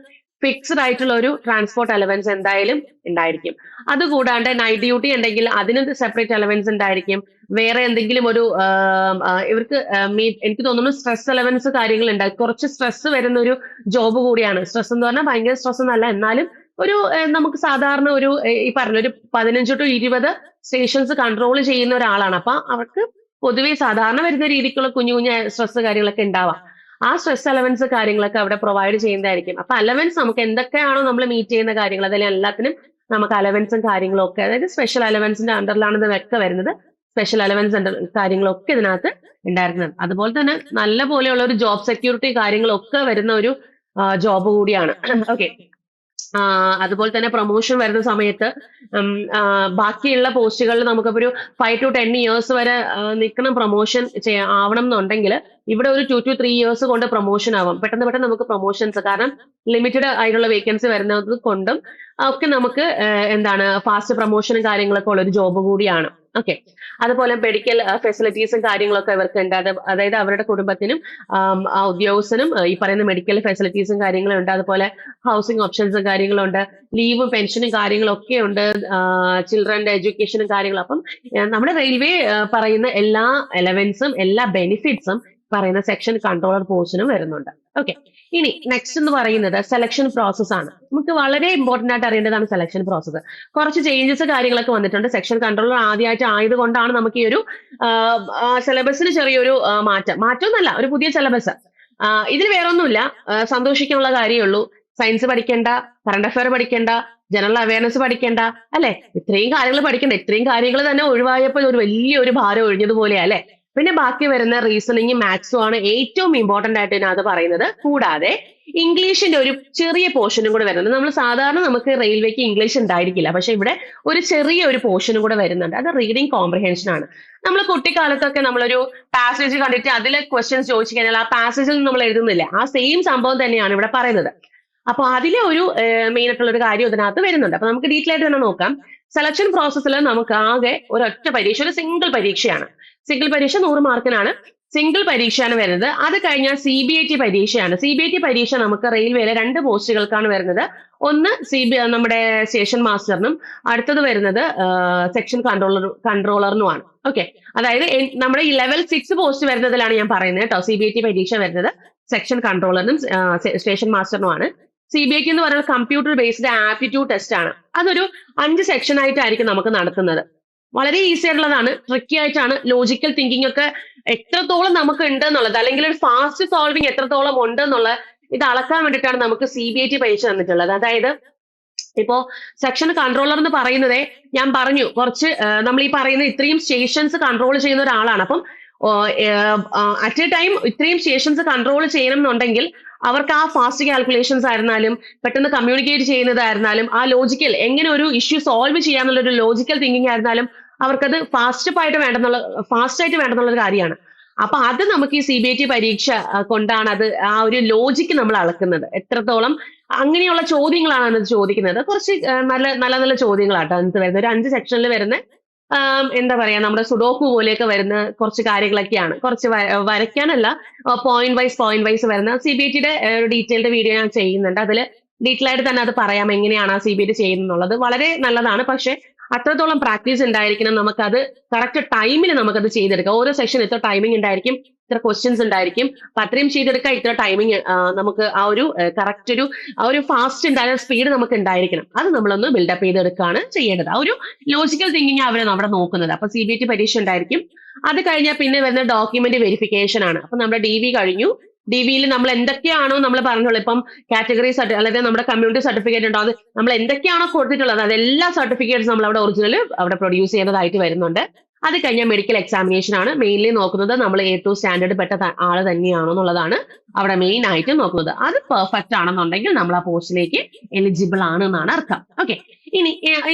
ഫിക്സ്ഡ് ആയിട്ടുള്ള ഒരു ട്രാൻസ്പോർട്ട് അലവൻസ് എന്തായാലും ഉണ്ടായിരിക്കും. അതുകൂടാണ്ട് നൈറ്റ് ഡ്യൂട്ടി ഉണ്ടെങ്കിൽ അതിന് സെപ്പറേറ്റ് അലവൻസ് ഉണ്ടായിരിക്കും. വേറെ എന്തെങ്കിലും ഒരു ഇവർക്ക് എനിക്ക് തോന്നുന്നു സ്ട്രെസ് അലവൻസ് കാര്യങ്ങൾ ഉണ്ടാകും. കുറച്ച് സ്ട്രെസ് വരുന്ന ഒരു ജോബ് കൂടിയാണ്. സ്ട്രെസ് എന്ന് പറഞ്ഞാൽ ഭയങ്കര സ്ട്രെസ് ഒന്നല്ല, എന്നാലും ഒരു നമുക്ക് സാധാരണ ഒരു ഈ പറഞ്ഞ ഒരു 15 to 20 സ്റ്റേഷൻസ് കൺട്രോൾ ചെയ്യുന്ന ഒരാളാണ്. അപ്പൊ അവർക്ക് പൊതുവെ സാധാരണ വരുന്ന രീതിക്കുള്ള കുഞ്ഞു കുഞ്ഞു സ്ട്രെസ് കാര്യങ്ങളൊക്കെ ഉണ്ടാവാം. ആ സ്ട്രെസ് അലവൻസ് കാര്യങ്ങളൊക്കെ അവിടെ പ്രൊവൈഡ് ചെയ്യുന്നതായിരിക്കും. അപ്പൊ അലവൻസ് നമുക്ക് എന്തൊക്കെയാണോ നമ്മൾ മീറ്റ് ചെയ്യുന്ന കാര്യങ്ങൾ അതിൽ എല്ലാത്തിനും നമുക്ക് അലവൻസും കാര്യങ്ങളും ഒക്കെ, അതായത് സ്പെഷ്യൽ അലവൻസിന്റെ അണ്ടറിലാണ് ഇതൊക്കെ വരുന്നത്. സ്പെഷ്യൽ അലവൻസ് കാര്യങ്ങളൊക്കെ ഇതിനകത്ത് ഉണ്ടായിരുന്നത്. അതുപോലെ തന്നെ നല്ല പോലെയുള്ള ഒരു ജോബ് സെക്യൂരിറ്റി കാര്യങ്ങളൊക്കെ വരുന്ന ഒരു ജോബ് കൂടിയാണ്. ഓക്കെ, അതുപോലെ തന്നെ പ്രൊമോഷൻ വരുന്ന സമയത്ത് ബാക്കിയുള്ള പോസ്റ്റുകളിൽ നമുക്കിപ്പോ ഒരു 5 to 10 years വരെ നിൽക്കണം പ്രൊമോഷൻ ആവണം എന്നുണ്ടെങ്കിൽ ഇവിടെ ഒരു 2 to 3 years കൊണ്ട് പ്രൊമോഷൻ ആവാം. പെട്ടെന്ന് പെട്ടെന്ന് നമുക്ക് പ്രൊമോഷൻസ്, കാരണം ലിമിറ്റഡ് ആയിട്ടുള്ള വേക്കൻസി വരുന്നത് കൊണ്ടും ഒക്കെ നമുക്ക് എന്താണ് ഫാസ്റ്റ് പ്രൊമോഷനും കാര്യങ്ങളൊക്കെ ഉള്ള ഒരു ജോബ് കൂടിയാണ്. ഓക്കെ. അതുപോലെ മെഡിക്കൽ ഫെസിലിറ്റീസും കാര്യങ്ങളൊക്കെ ഇവർക്ക് ഉണ്ട്. അതായത് അവരുടെ കുടുംബത്തിനും ഉദ്യോഗസ്ഥനും ഈ പറയുന്ന മെഡിക്കൽ ഫെസിലിറ്റീസും കാര്യങ്ങളും ഉണ്ട്. അതുപോലെ ഹൗസിംഗ് ഓപ്ഷൻസും കാര്യങ്ങളും ഉണ്ട്. ലീവും പെൻഷനും കാര്യങ്ങളും ഒക്കെ ഉണ്ട്. ചിൽഡ്രന്റെ എഡ്യൂക്കേഷനും കാര്യങ്ങളും. അപ്പം നമ്മുടെ റെയിൽവേ പറയുന്ന എല്ലാ എലവൻസും എല്ലാ ബെനിഫിറ്റ്സും പറയുന്ന സെക്ഷൻ കൺട്രോളർ പോസ്റ്റിനും വരുന്നുണ്ട്. ഓക്കെ. ഇനി നെക്സ്റ്റ് എന്ന് പറയുന്നത് സെലക്ഷൻ പ്രോസസ് ആണ്. നമുക്ക് വളരെ ഇമ്പോർട്ടന്റ് ആയിട്ട് അറിയേണ്ടതാണ് സെലക്ഷൻ പ്രോസസ്സ്. കുറച്ച് ചേഞ്ചസ് കാര്യങ്ങളൊക്കെ വന്നിട്ടുണ്ട്. സെക്ഷൻ കൺട്രോളർ ആദ്യമായിട്ട് ആയതുകൊണ്ടാണ് നമുക്ക് ഈ ഒരു സിലബസിന് ചെറിയൊരു മാറ്റമൊന്നുമല്ല, ഒരു പുതിയ സിലബസ്. ഇതിൽ വേറൊന്നുമില്ല, സന്തോഷിക്കാനുള്ള കാര്യമേ ഉള്ളൂ. സയൻസ് പഠിക്കേണ്ട, കറണ്ട് അഫയർ പഠിക്കേണ്ട, ജനറൽ അവയർനെസ് പഠിക്കേണ്ട, അല്ലെ? ഇത്രയും കാര്യങ്ങൾ പഠിക്കണ്ട. ഇത്രയും കാര്യങ്ങൾ തന്നെ ഒഴിവായപ്പോൾ ഒരു വലിയൊരു ഭാരം ഒഴിഞ്ഞതുപോലെയാ, അല്ലെ? പിന്നെ ബാക്കി വരുന്ന റീസണിങ്, മാത്സും ആണ് ഏറ്റവും ഇമ്പോർട്ടന്റ് ആയിട്ട് ഇതിനകത്ത് പറയുന്നത്. കൂടാതെ ഇംഗ്ലീഷിന്റെ ഒരു ചെറിയ പോർഷനും കൂടെ വരുന്നുണ്ട്. നമ്മൾ സാധാരണ നമുക്ക് റെയിൽവേക്ക് ഇംഗ്ലീഷ് ഉണ്ടായിരിക്കില്ല, പക്ഷെ ഇവിടെ ഒരു ചെറിയ ഒരു പോർഷനും കൂടെ വരുന്നുണ്ട്. അത് റീഡിംഗ് കോംപ്രിഹെൻഷൻ ആണ്. നമ്മൾ കുട്ടിക്കാലത്തൊക്കെ നമ്മളൊരു പാസേജ് കണ്ടിട്ട് അതിലെ ക്വസ്റ്റ്യൻസ് ചോദിച്ചു കഴിഞ്ഞാൽ ആ പാസേജിൽ നമ്മൾ എഴുതുന്നില്ല, ആ സെയിം സംഭവം തന്നെയാണ് ഇവിടെ പറയുന്നത്. അപ്പൊ അതിലെ ഒരു മെയിൻ ആയിട്ടുള്ള ഒരു കാര്യം ഇതിനകത്ത് വരുന്നുണ്ട്. അപ്പൊ നമുക്ക് ഡീറ്റെയിൽ ആയിട്ട് തന്നെ നോക്കാം. സെലക്ഷൻ പ്രോസസ്സിൽ നമുക്ക് ആകെ ഒരൊറ്റ പരീക്ഷ, ഒരു സിംഗിൾ പരീക്ഷയാണ്. സിംഗിൾ പരീക്ഷ 100 മാർക്കിനാണ്. സിംഗിൾ പരീക്ഷയാണ് വരുന്നത്. അത് കഴിഞ്ഞാൽ CBIT പരീക്ഷയാണ്. CBIT പരീക്ഷ നമുക്ക് റെയിൽവേയിലെ 2 പോസ്റ്റുകൾക്കാണ് വരുന്നത്. ഒന്ന് നമ്മുടെ സ്റ്റേഷൻ മാസ്റ്ററിനും, അടുത്തത് വരുന്നത് സെക്ഷൻ കൺട്രോളറിനുമാണ്. ഓക്കെ. അതായത് നമ്മുടെ ഈ ലെവൽ 6 പോസ്റ്റ് വരുന്നതിലാണ് ഞാൻ പറയുന്നത് കേട്ടോ. CBIT പരീക്ഷ വരുന്നത് സെക്ഷൻ കൺട്രോളറിനും സ്റ്റേഷൻ മാസ്റ്ററിനുമാണ്. CBIT എന്ന് പറയുന്നത് കമ്പ്യൂട്ടർ ബേസ്ഡ് ആപ്റ്റിറ്റ്യൂഡ് ടെസ്റ്റ് ആണ്. അതൊരു 5 സെക്ഷൻ ആയിട്ടായിരിക്കും നമുക്ക് നടത്തുന്നത്. വളരെ ഈസി ആയിട്ടുള്ളതാണ്, ട്രിക്കി ആയിട്ടാണ്. ലോജിക്കൽ തിങ്കിങ് ഒക്കെ എത്രത്തോളം നമുക്ക് ഉണ്ട് എന്നുള്ളത്, അല്ലെങ്കിൽ ഒരു ഫാസ്റ്റ് സോൾവിങ് എത്രത്തോളം ഉണ്ട് എന്നുള്ളത് ഇത് അളക്കാൻ വേണ്ടിയിട്ടാണ് നമുക്ക് CBIT പരീക്ഷ തന്നിട്ടുള്ളത്. അതായത് ഇപ്പോ സെക്ഷൻ കൺട്രോളർ എന്ന് പറയുന്നത് ഞാൻ പറഞ്ഞു, കുറച്ച് നമ്മൾ ഈ പറയുന്ന ഇത്രയും സ്റ്റേഷൻസ് കൺട്രോൾ ചെയ്യുന്ന ഒരാളാണ്. അപ്പം അറ്റ് എ ടൈം ഇത്രയും സ്റ്റേഷൻസ് കൺട്രോൾ ചെയ്യണം എന്നുണ്ടെങ്കിൽ അവർക്ക് ആ ഫാസ്റ്റ് കാൽക്കുലേഷൻസ് ആയിരുന്നാലും പെട്ടെന്ന് കമ്മ്യൂണിക്കേറ്റ് ചെയ്യുന്നതായിരുന്നാലും ആ ലോജിക്കൽ എങ്ങനെ ഒരു ഇഷ്യൂ സോൾവ് ചെയ്യാന്നുള്ള ഒരു ലോജിക്കൽ തിങ്കിങ് ആയിരുന്നാലും അവർക്കത് ഫാസ്റ്റ് ആയിട്ട് വേണ്ടെന്നുള്ള ഒരു കാര്യമാണ്. അപ്പൊ അത് നമുക്ക് ഈ CBIT പരീക്ഷ കൊണ്ടാണ് അത് ആ ഒരു ലോജിക്ക് നമ്മൾ അളക്കുന്നത്. എത്രത്തോളം അങ്ങനെയുള്ള ചോദ്യങ്ങളാണ് അത് ചോദിക്കുന്നത്. കുറച്ച് നല്ല ചോദ്യങ്ങളാട്ടോ അതിനകത്ത് വരുന്നത്. ഒരു 5 സെക്ഷനിൽ വരുന്ന എന്താ പറയാ, നമ്മുടെ സുഡോക്കു പോലെയൊക്കെ വരുന്ന കുറച്ച് കാര്യങ്ങളൊക്കെയാണ്. കുറച്ച് വരയ്ക്കാനല്ല, പോയിന്റ് വൈസ് വരുന്ന CBITയുടെ ഡീറ്റെയിൽഡ് വീഡിയോ ഞാൻ ചെയ്യുന്നുണ്ട്. അതിൽ ഡീറ്റെയിൽ ആയിട്ട് തന്നെ അത് പറയാം എങ്ങനെയാണ് ആ CBIT ചെയ്യുന്നത്. വളരെ നല്ലതാണ്. പക്ഷെ അത്രത്തോളം പ്രാക്ടീസ് ഉണ്ടായിരിക്കണം. നമുക്കത് കറക്റ്റ് ടൈമിൽ നമുക്കത് ചെയ്തെടുക്കാം. ഓരോ സെക്ഷൻ ഇത്ര ടൈമിംഗ് ഉണ്ടായിരിക്കും, ഇത്ര ക്വസ്റ്റ്യൻസ് ഉണ്ടായിരിക്കും. അപ്പൊ അത്രയും ചെയ്തെടുക്കാൻ ഇത്ര ടൈമിങ് നമുക്ക് ആ ഒരു കറക്റ്റ് ഒരു ഫാസ്റ്റ് ഉണ്ടായ സ്പീഡ് നമുക്ക് ഉണ്ടായിരിക്കണം. അത് നമ്മളൊന്ന് ബിൽഡപ്പ് ചെയ്തെടുക്കുകയാണ് ചെയ്യേണ്ടത്. ആ ഒരു ലോജിക്കൽ തിങ്കിങ് അവരെ അവിടെ നോക്കുന്നത്. അപ്പൊ CBIT പരീക്ഷ ഉണ്ടായിരിക്കും. അത് കഴിഞ്ഞാൽ പിന്നെ വരുന്ന ഡോക്യുമെന്റ് വെരിഫിക്കേഷൻ ആണ്. അപ്പൊ നമ്മുടെ DV കഴിഞ്ഞു. DVയിൽ നമ്മൾ എന്തൊക്കെയാണോ നമ്മൾ പറഞ്ഞുള്ളത്, ഇപ്പം കാറ്റഗറി അല്ലെങ്കിൽ നമ്മുടെ കമ്മ്യൂണിറ്റി സർട്ടിഫിക്കറ്റ് ഉണ്ടോ, അത് നമ്മൾ എന്തൊക്കെയാണോ കൊടുത്തിട്ടുള്ളത് അതെല്ലാ സർട്ടിഫിക്കറ്റ്സ് നമ്മൾ അവിടെ ഒറിജിനൽ അവിടെ പ്രൊഡ്യൂസ് ചെയ്യുന്നതായിട്ട് വരുന്നുണ്ട്. അത് കഴിഞ്ഞാൽ മെഡിക്കൽ എക്സാമിനേഷൻ ആണ് മെയിൻലി നോക്കുന്നത്. നമ്മൾ A2 സ്റ്റാൻഡേർഡ് പെട്ട ആള് തന്നെയാണോ എന്നുള്ളതാണ് അവിടെ മെയിൻ ആയിട്ട് നോക്കുന്നത്. അത് പെർഫെക്റ്റ് ആണെന്നുണ്ടെങ്കിൽ നമ്മൾ ആ പോസ്റ്റിലേക്ക് എലിജിബിൾ ആണെന്നാണ് അർത്ഥം. ഓക്കെ.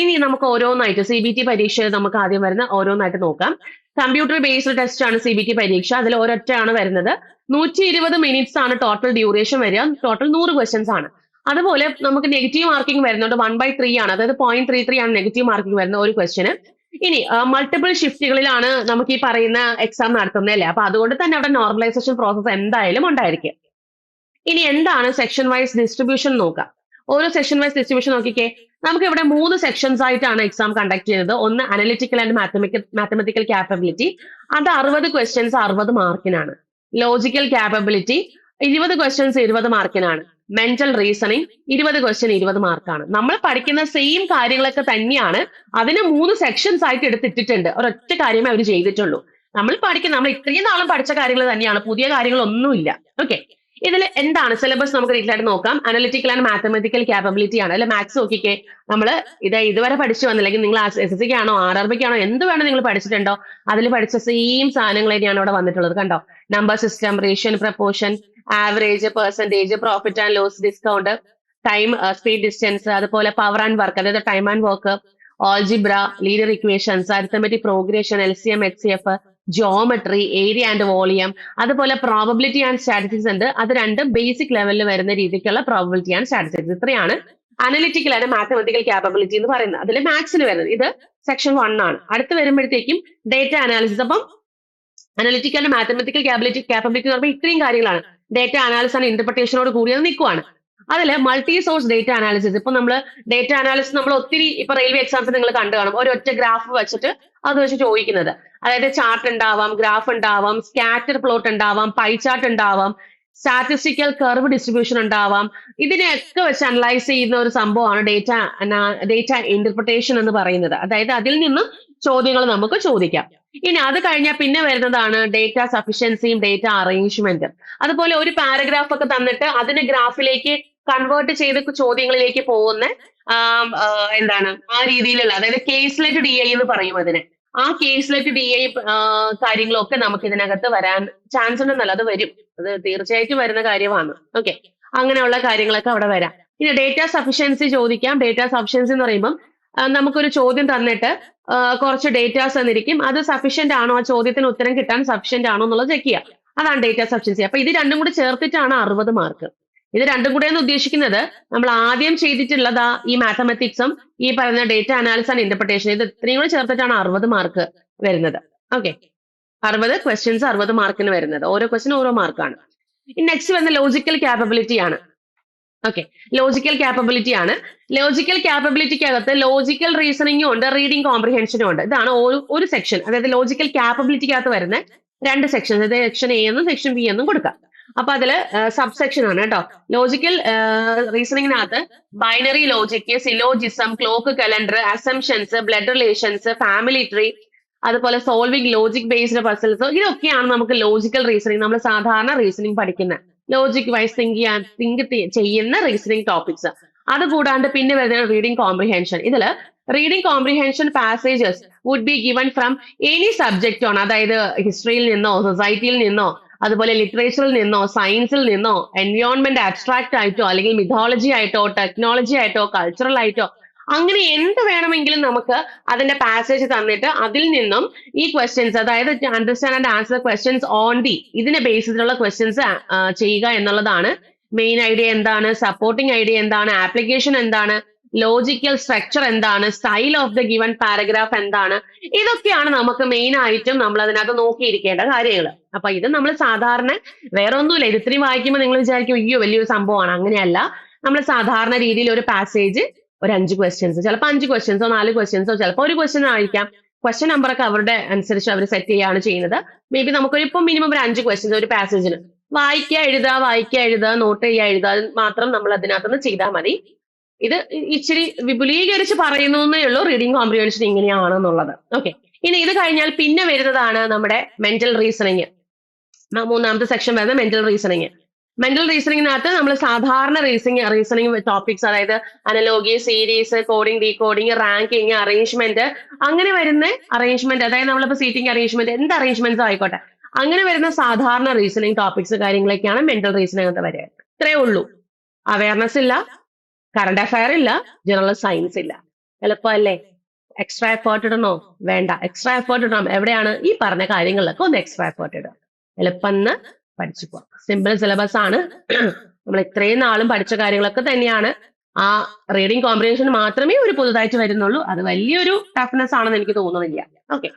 ഇനി നമുക്ക് ഓരോന്നായിട്ട് CBT പരീക്ഷ നമുക്ക് ആദ്യം വരുന്ന ഓരോന്നായിട്ട് നോക്കാം. കമ്പ്യൂട്ടർ ബേസ്ഡ് ടെസ്റ്റ് ആണ് CBT പരീക്ഷ. അതിൽ ഒരൊറ്റയാണ് വരുന്നത്. 120 മിനിറ്റ്സ് ആണ് ടോട്ടൽ ഡ്യൂറേഷൻ വരിക. ടോട്ടൽ 100 ക്വസ്റ്റ്യൻസ് ആണ്. അതുപോലെ നമുക്ക് നെഗറ്റീവ് മാർക്കിംഗ് വരുന്നുണ്ട്. 1/3 ആണ്, അതായത് 0.33 ആണ് നെഗറ്റീവ് മാർക്കിംഗ് വരുന്ന ഒരു ക്വസ്റ്റ്യന്. ഇനി മൾട്ടിപ്പിൾ ഷിഫ്റ്റുകളിലാണ് നമുക്ക് ഈ പറയുന്ന എക്സാം നടത്തുന്നത് അല്ലേ. അപ്പൊ അതുകൊണ്ട് തന്നെ അവിടെ നോർമലൈസേഷൻ പ്രോസസ് എന്തായാലും ഉണ്ടായിരിക്കും. ഇനി എന്താണ് സെക്ഷൻ വൈസ് ഡിസ്ട്രിബ്യൂഷൻ നോക്കാം. ഓരോ സെക്ഷൻ വൈസ് ഡിസ്ട്രിബ്യൂഷൻ നോക്കിക്കേ. നമുക്ക് ഇവിടെ 3 സെക്ഷൻസ് ആയിട്ടാണ് എക്സാം കണ്ടക്ട് ചെയ്യുന്നത്. ഒന്ന് അനലിറ്റിക്കൽ ആൻഡ് മാത്തമെറ്റിക്കൽ ക്യാപ്പബിലിറ്റി. അത് 60 ക്വസ്റ്റ്യൻസ് 60 മാർക്കിനാണ്. ലോജിക്കൽ ക്യാപ്പബിലിറ്റി 20 ക്വസ്റ്റ്യൻസ് 20 മാർക്കിനാണ്. മെന്റൽ റീസണിങ് 20 ക്വസ്റ്റ്യൻ 20 മാർക്കാണ്. നമ്മൾ പഠിക്കുന്ന സെയിം കാര്യങ്ങളൊക്കെ തന്നെയാണ്. അതിന് 3 സെക്ഷൻസ് ആയിട്ട് എടുത്തിട്ടിട്ടുണ്ട്. ഒരൊറ്റ കാര്യമേ അവർ ചെയ്തിട്ടുള്ളൂ. നമ്മൾ ഇത്രയും നാളും പഠിച്ച കാര്യങ്ങൾ തന്നെയാണ്, പുതിയ കാര്യങ്ങളൊന്നുമില്ല. ഓക്കെ. ഇതിൽ എന്താണ് സിലബസ് നമുക്ക് ഡീറ്റെയിൽ ആയിട്ട് നോക്കാം. അനലിറ്റിക്കൽ ആൻഡ് മാത്തമെറ്റിക്കൽ ക്യാപ്പബിലിറ്റി ആണ്. അല്ലെ, മാത്സ് നോക്കിക്കേ. നമ്മൾ ഇതുവരെ പഠിച്ചു വന്നില്ലെങ്കിൽ നിങ്ങൾ SSC ആണോ RRB ആണോ എന്ത് വേണം നിങ്ങൾ പഠിച്ചിട്ടുണ്ടോ അതിൽ പഠിച്ച സെയിം സാധനങ്ങൾ തന്നെയാണ് ഇവിടെ വന്നിട്ടുള്ളത്. കണ്ടോ, number system, ratio, proportion, average, percentage, profit and loss, discount, time speed distance, അതുപോലെ പവർ ആൻഡ് വർക്ക്, അതായത് time and work, algebra, linear equations, arithmetic progression, LCM, HCF, geometry, area and volume, അതുപോലെ probability and statistics ഉണ്ട്. അത് രണ്ടും basic ലെവലിൽ വരുന്ന രീതിക്കുള്ള probability and statistics. ഇത്രയാണ് അനലിറ്റിക്കൽ ആൻഡ് മാത്തമെറ്റിക്കൽ ക്യാപ്പബിലിറ്റി എന്ന് പറയുന്നത്. അതിൽ മാത്സിന് വരുന്നത് ഇത് സെക്ഷൻ 1 ആണ്. അടുത്ത് വരുമ്പോഴത്തേക്കും ഡേറ്റ അനാലിസിസ്. അപ്പം അനലിറ്റിക്കൽ ആൻഡ് മാത്തമെറ്റിക്കൽ ക്യാപ്പബിലിറ്റി എന്ന് പറയുമ്പോൾ ഇത്രയും കാര്യങ്ങളാണ്. ഡേറ്റ അനാലിസിസ് ആൻഡ് ഇന്റർപ്രിട്ടേഷനോട് കൂടി അത് നിൽക്കുവാണ്. അതിൽ മൾട്ടി സോഴ്സ് ഡേറ്റ അനാലിസിസ്. ഇപ്പൊ നമ്മൾ ഡേറ്റ അനാലിസിസ് നമ്മൾ ഒത്തിരി ഇപ്പൊ റെയിൽവേ എക്സാംസ് നിങ്ങൾ കണ്ടു കാണും, ഒരു ഒറ്റ ഗ്രാഫ് വെച്ചിട്ട് അത് വെച്ച് ചോദിക്കുന്നത്. അതായത് ചാർട്ട് ഉണ്ടാവാം, ഗ്രാഫ് ഉണ്ടാവാം, സ്കാറ്റർ പ്ലോട്ട് ഉണ്ടാവാം, പൈ ചാർട്ട് ഉണ്ടാവാം, സ്റ്റാറ്റിസ്റ്റിക്കൽ കർവ് ഡിസ്ട്രിബ്യൂഷൻ ഉണ്ടാവാം. ഇതിനെയൊക്കെ വെച്ച് അനലൈസ് ചെയ്യുന്ന ഒരു സംഭവമാണ് ഡേറ്റ ഇന്റർപ്രിട്ടേഷൻ എന്ന് പറയുന്നത്. അതായത് അതിൽ നിന്നും ചോദ്യങ്ങൾ നമുക്ക് ചോദിക്കാം. ഇനി അത് കഴിഞ്ഞാൽ പിന്നെ വരുന്നതാണ് ഡേറ്റ സഫിഷ്യൻസിയും ഡേറ്റ അറേഞ്ച്മെന്റും. അതുപോലെ ഒരു പാരഗ്രാഫ് ഒക്കെ തന്നിട്ട് അതിനെ ഗ്രാഫിലേക്ക് കൺവേർട്ട് ചെയ്ത് ചോദ്യങ്ങളിലേക്ക് പോകുന്ന എന്താണ് ആ രീതിയിലുള്ള, അതായത് കേസ്ലെറ്റ് DI എന്ന് പറയും അതിന്. ആ കേസ്ലെറ്റ് DI കാര്യങ്ങളൊക്കെ നമുക്ക് ഇതിനകത്ത് വരാൻ ചാൻസ് ഉണ്ടെന്നല്ല, അത് വരും, അത് തീർച്ചയായിട്ടും വരുന്ന കാര്യമാണ്. ഓക്കെ, അങ്ങനെയുള്ള കാര്യങ്ങളൊക്കെ അവിടെ വരാം. ഇനി ഡേറ്റ സഫിഷ്യൻസി ചോദിക്കാം. ഡേറ്റ സഫിഷ്യൻസി എന്ന് പറയുമ്പം നമുക്കൊരു ചോദ്യം തന്നിട്ട് കുറച്ച് ഡേറ്റാസ് തന്നിരിക്കും, അത് സഫിഷ്യന്റ് ആണോ, ആ ചോദ്യത്തിന് ഉത്തരം കിട്ടാൻ സഫിഷ്യന്റ് ആണോ എന്നുള്ളത് ചെക്ക് ചെയ്യാം. അതാണ് ഡേറ്റ സഫിഷ്യൻസി. അപ്പൊ ഇത് രണ്ടും കൂടി ചേർത്തിട്ടാണ് 60 മാർക്ക്. ഇത് രണ്ടും കൂടെ എന്ന് ഉദ്ദേശിക്കുന്നത് നമ്മൾ ആദ്യം ചെയ്തിട്ടുള്ളതാ ഈ മാത്തമെറ്റിക്സും ഈ പറയുന്ന ഡേറ്റ അനാലിസിസ് ആൻഡ് ഇന്റർപ്രിട്ടേഷൻ, ഇത് ഇത്രയും കൂടെ ചേർത്തിട്ടാണ് 60 മാർക്ക് വരുന്നത്. ഓക്കെ, 60 ക്വസ്റ്റ്യൻസ് 60 മാർക്കിന് വരുന്നത്. ഓരോ ക്വസ്റ്റ്യൻ ഓരോ മാർക്കാണ്. നെക്സ്റ്റ് വരുന്ന ലോജിക്കൽ ക്യാപ്പബിലിറ്റി ആണ്. ഓക്കെ, ലോജിക്കൽ ക്യാപ്പബിലിറ്റി ആണ്. ലോജിക്കൽ ക്യാപ്പബിലിറ്റിക്കകത്ത് ലോജിക്കൽ റീസണിങ്ങും ഉണ്ട്, റീഡിംഗ് കോംപ്രിഹെൻഷനും ഉണ്ട്. ഇതാണ് ഒരു സെക്ഷൻ. അതായത് ലോജിക്കൽ ക്യാപ്പബിലിറ്റിക്കകത്ത് വരുന്ന 2 സെക്ഷൻ, അതായത് സെക്ഷൻ A എന്നും സെക്ഷൻ B എന്നും കൊടുക്കാം. അപ്പൊ അതില് സബ് സെക്ഷൻ ആണ് കേട്ടോ. ലോജിക്കൽ റീസണിങ്ങിനകത്ത് binary logic, syllogism, clock calendar, assumptions, blood relations, family tree, അതുപോലെ സോൾവിംഗ് ലോജിക് ബേസ്ഡ് പസിൽസ്, ഇതൊക്കെയാണ് നമുക്ക് ലോജിക്കൽ റീസണിങ്, നമ്മൾ സാധാരണ റീസണിങ് പഠിക്കുന്ന ലോജിക് വൈസ് തിങ്ക് ചെയ്യുന്ന റീസണിങ് ടോപ്പിക്സ്. അത് കൂടാണ്ട് പിന്നെ വരുന്ന റീഡിംഗ് കോംപ്രിഹെൻഷൻ. ഇതില് reading comprehension passages would be given from any subject ആണ്, അതായത് ഹിസ്റ്ററിയിൽ നിന്നോ സൊസൈറ്റിയിൽ നിന്നോ അതുപോലെ ലിറ്ററേച്ചറിൽ നിന്നോ സയൻസിൽ നിന്നോ എൻവയോൺമെന്റ് ആബ്സ്ട്രാക്ട് ആയിട്ടോ അല്ലെങ്കിൽ മിഥോളജി ആയിട്ടോ ടെക്നോളജി ആയിട്ടോ കൾച്ചറൽ ആയിട്ടോ അങ്ങനെ എന്ത് വേണമെങ്കിലും നമുക്ക് അതിന്റെ പാസേജ് തന്നിട്ട് അതിൽ നിന്നും ഈ ക്വസ്റ്റ്യൻസ്, അതായത് understand and answer questions on ഇതിനെ ബേസ് ചെയ്തിട്ടുള്ള ക്വസ്റ്റ്യൻസ് ചെയ്യുക എന്നുള്ളതാണ് മെയിൻ ഐഡിയ. എന്താണ് സപ്പോർട്ടിംഗ് ഐഡിയ, എന്താണ് ആപ്ലിക്കേഷൻ, എന്താണ് ലോജിക്കൽ സ്ട്രക്ചർ, എന്താണ് style of the given paragraph, എന്താണ്, ഇതൊക്കെയാണ് നമുക്ക് മെയിൻ ആയിട്ടും നമ്മൾ അതിനകത്ത് നോക്കിയിരിക്കേണ്ട കാര്യങ്ങൾ. അപ്പൊ ഇത് നമ്മൾ സാധാരണ വേറെ ഒന്നുമില്ല, ഇത് ഇത്രയും വായിക്കുമ്പോൾ നിങ്ങൾ വിചാരിക്കും അയ്യോ വലിയൊരു സംഭവമാണ്. അങ്ങനെയല്ല, നമ്മൾ സാധാരണ രീതിയിൽ ഒരു പാസേജ് ഒരു 5 ക്വസ്റ്റ്യൻസ്, ചിലപ്പോൾ 5 ക്വസ്റ്റ്യൻസോ 4 ക്വസ്റ്റ്യൻസോ ചിലപ്പോൾ ഒരു ക്വസ്റ്റ്യൻ ആയിരിക്കാം. ക്വസ്റ്റ്യൻ നമ്പർ ഒക്കെ അവരുടെ അനുസരിച്ച് അവർ സെറ്റ് ചെയ്യുകയാണ് ചെയ്യുന്നത്. മേ ബി നമുക്കൊരു ഇപ്പം മിനിമം ഒരു 5 ക്വസ്റ്റ്യൻസ് ഒരു പാസേജിന് വായിക്കുക എഴുതുക നോട്ട് ചെയ്യുക എഴുതുക മാത്രം നമ്മൾ അതിനകത്തുനിന്ന് ചെയ്താൽ മതി. ഇത് ഇച്ചിരി വിപുലീകരിച്ച് പറയുന്നേ ഉള്ളൂ റീഡിംഗ് കോംപ്രിഹെൻഷൻ ഇങ്ങനെയാണെന്നുള്ളത്. ഓക്കെ, ഇനി ഇത് കഴിഞ്ഞാൽ പിന്നെ വരുന്നതാണ് നമ്മുടെ മെന്റൽ റീസണിങ്. 3ാമത്തെ സെക്ഷൻ വരുന്ന മെന്റൽ റീസണിങ്. മെന്റൽ റീസണിങ്ങിനകത്ത് നമ്മൾ സാധാരണ റീസണിങ് ടോപ്പിക്സ്, അതായത് analogy, series, coding, decoding, ranking, arrangement, അങ്ങനെ വരുന്ന അറേഞ്ച്മെന്റ്, അതായത് നമ്മളിപ്പോ സീറ്റിംഗ് അറേഞ്ച്മെന്റ്, എന്ത് അറേഞ്ച്മെന്റ്സ് ആയിക്കോട്ടെ, അങ്ങനെ വരുന്ന സാധാരണ റീസണിങ് ടോപ്പിക്സ് കാര്യങ്ങളൊക്കെയാണ് മെന്റൽ റീസണിങ് വരിക. ഇത്രേ ഉള്ളൂ. അവയർനെസ് ഇല്ല, കറണ്ട് അഫയർ ഇല്ല, ജനറൽ സയൻസ് ഇല്ല. എളുപ്പമല്ലേ? എക്സ്ട്രാ എഫേർട്ട് ഇടണോ? വേണ്ട. എക്സ്ട്രാ എഫേർട്ട് ഇടണം എവിടെയാണ്? ഈ പറഞ്ഞ കാര്യങ്ങളിലൊക്കെ ഒന്ന് എക്സ്ട്രാ എഫേർട്ട് ഇടുക. എളുപ്പമെന്ന് പഠിച്ചു പോവാം. സിമ്പിൾ സിലബസ് ആണ്. നമ്മൾ ഇത്രയും നാളും പഠിച്ച കാര്യങ്ങളൊക്കെ തന്നെയാണ്. ആ റീഡിംഗ് കോംപ്രിഹെൻഷൻ മാത്രമേ ഒരു പുതുതായിട്ട് വരുന്നുള്ളൂ. അത് വലിയൊരു ടഫ്നെസ് ആണെന്ന് എനിക്ക് തോന്നുന്നില്ല. ഓക്കെ,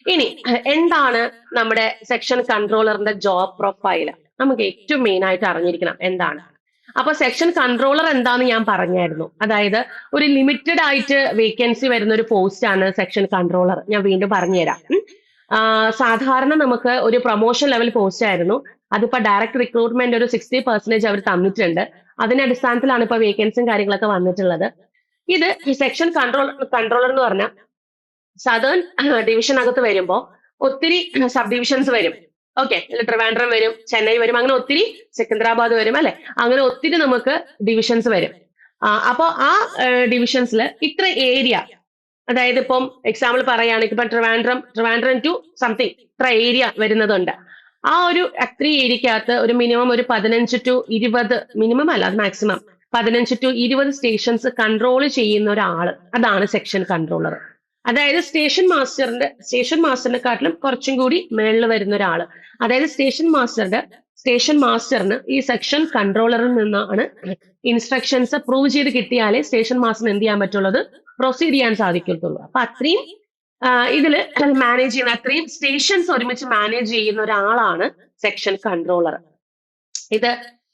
ഇനി എന്താണ് നമ്മുടെ സെക്ഷൻ കൺട്രോളറിന്റെ ജോബ് പ്രൊഫൈൽ? നമുക്ക് ഏറ്റവും മെയിൻ ആയിട്ട് അറിഞ്ഞിരിക്കണം എന്താണ്. അപ്പൊ സെക്ഷൻ കൺട്രോളർ എന്താന്ന് ഞാൻ പറഞ്ഞായിരുന്നു. അതായത് ഒരു ലിമിറ്റഡ് ആയിട്ട് വേക്കൻസി വരുന്ന ഒരു പോസ്റ്റ് ആണ് സെക്ഷൻ കൺട്രോളർ. ഞാൻ വീണ്ടും പറഞ്ഞുതരാം. സാധാരണ നമുക്ക് ഒരു പ്രൊമോഷൻ ലെവൽ പോസ്റ്റ് ആയിരുന്നു. അതിപ്പോ ഡയറക്റ്റ് റിക്രൂട്ട്മെന്റ് ഒരു 60% അവർ തന്നിട്ടുണ്ട്. അതിന്റെ അടിസ്ഥാനത്തിലാണ് ഇപ്പൊ വേക്കൻസിയും കാര്യങ്ങളൊക്കെ വന്നിട്ടുള്ളത്. ഇത് ഈ സെക്ഷൻ കൺട്രോളർ എന്ന് പറഞ്ഞാൽ സദേൺ ഡിവിഷനകത്ത് വരുമ്പോ ഒത്തിരി സബ് ഡിവിഷൻസ് വരും. ഓക്കെ, ട്രിവാൻഡ്രം വരും, ചെന്നൈ വരും, അങ്ങനെ ഒത്തിരി, സെക്കന്ദരാബാദ് വരും, അല്ലെ, അങ്ങനെ ഒത്തിരി നമുക്ക് ഡിവിഷൻസ് വരും. അപ്പൊ ആ ഡിവിഷൻസിൽ ഇത്ര ഏരിയ, അതായത് ഇപ്പം എക്സാമ്പിൾ പറയുകയാണെങ്കിൽ ഇപ്പൊ ട്രിവാൻഡ്രം ടു സംതിങ് ഇത്ര ഏരിയ വരുന്നതുണ്ട്. ആ ഒരു അത്ര ഏരിയക്കകത്ത് ഒരു മിനിമം ഒരു 15 to 20, മിനിമം അല്ല അത് മാക്സിമം 15 to 20 സ്റ്റേഷൻസ് കൺട്രോൾ ചെയ്യുന്ന ഒരാള്, അതാണ് സെക്ഷൻ കൺട്രോളർ. അതായത് സ്റ്റേഷൻ മാസ്റ്ററിനെക്കാട്ടിലും കുറച്ചും കൂടി മേളിൽ വരുന്ന ഒരാള്. അതായത് സ്റ്റേഷൻ മാസ്റ്ററിന് ഈ സെക്ഷൻ കൺട്രോളറിൽ നിന്നാണ് ഇൻസ്ട്രക്ഷൻസ് അപ്രൂവ് ചെയ്ത് കിട്ടിയാലേ സ്റ്റേഷൻ മാസ്റ്ററിന് എന്ത് ചെയ്യാൻ പറ്റുള്ളത്, പ്രൊസീഡ് ചെയ്യാൻ സാധിക്കത്തുള്ളൂ. അപ്പൊ അത്രയും ഇതില് മാനേജ് ചെയ്യുന്ന, അത്രയും സ്റ്റേഷൻസ് ഒരുമിച്ച് മാനേജ് ചെയ്യുന്ന ഒരാളാണ് സെക്ഷൻ കൺട്രോളർ. ഇത്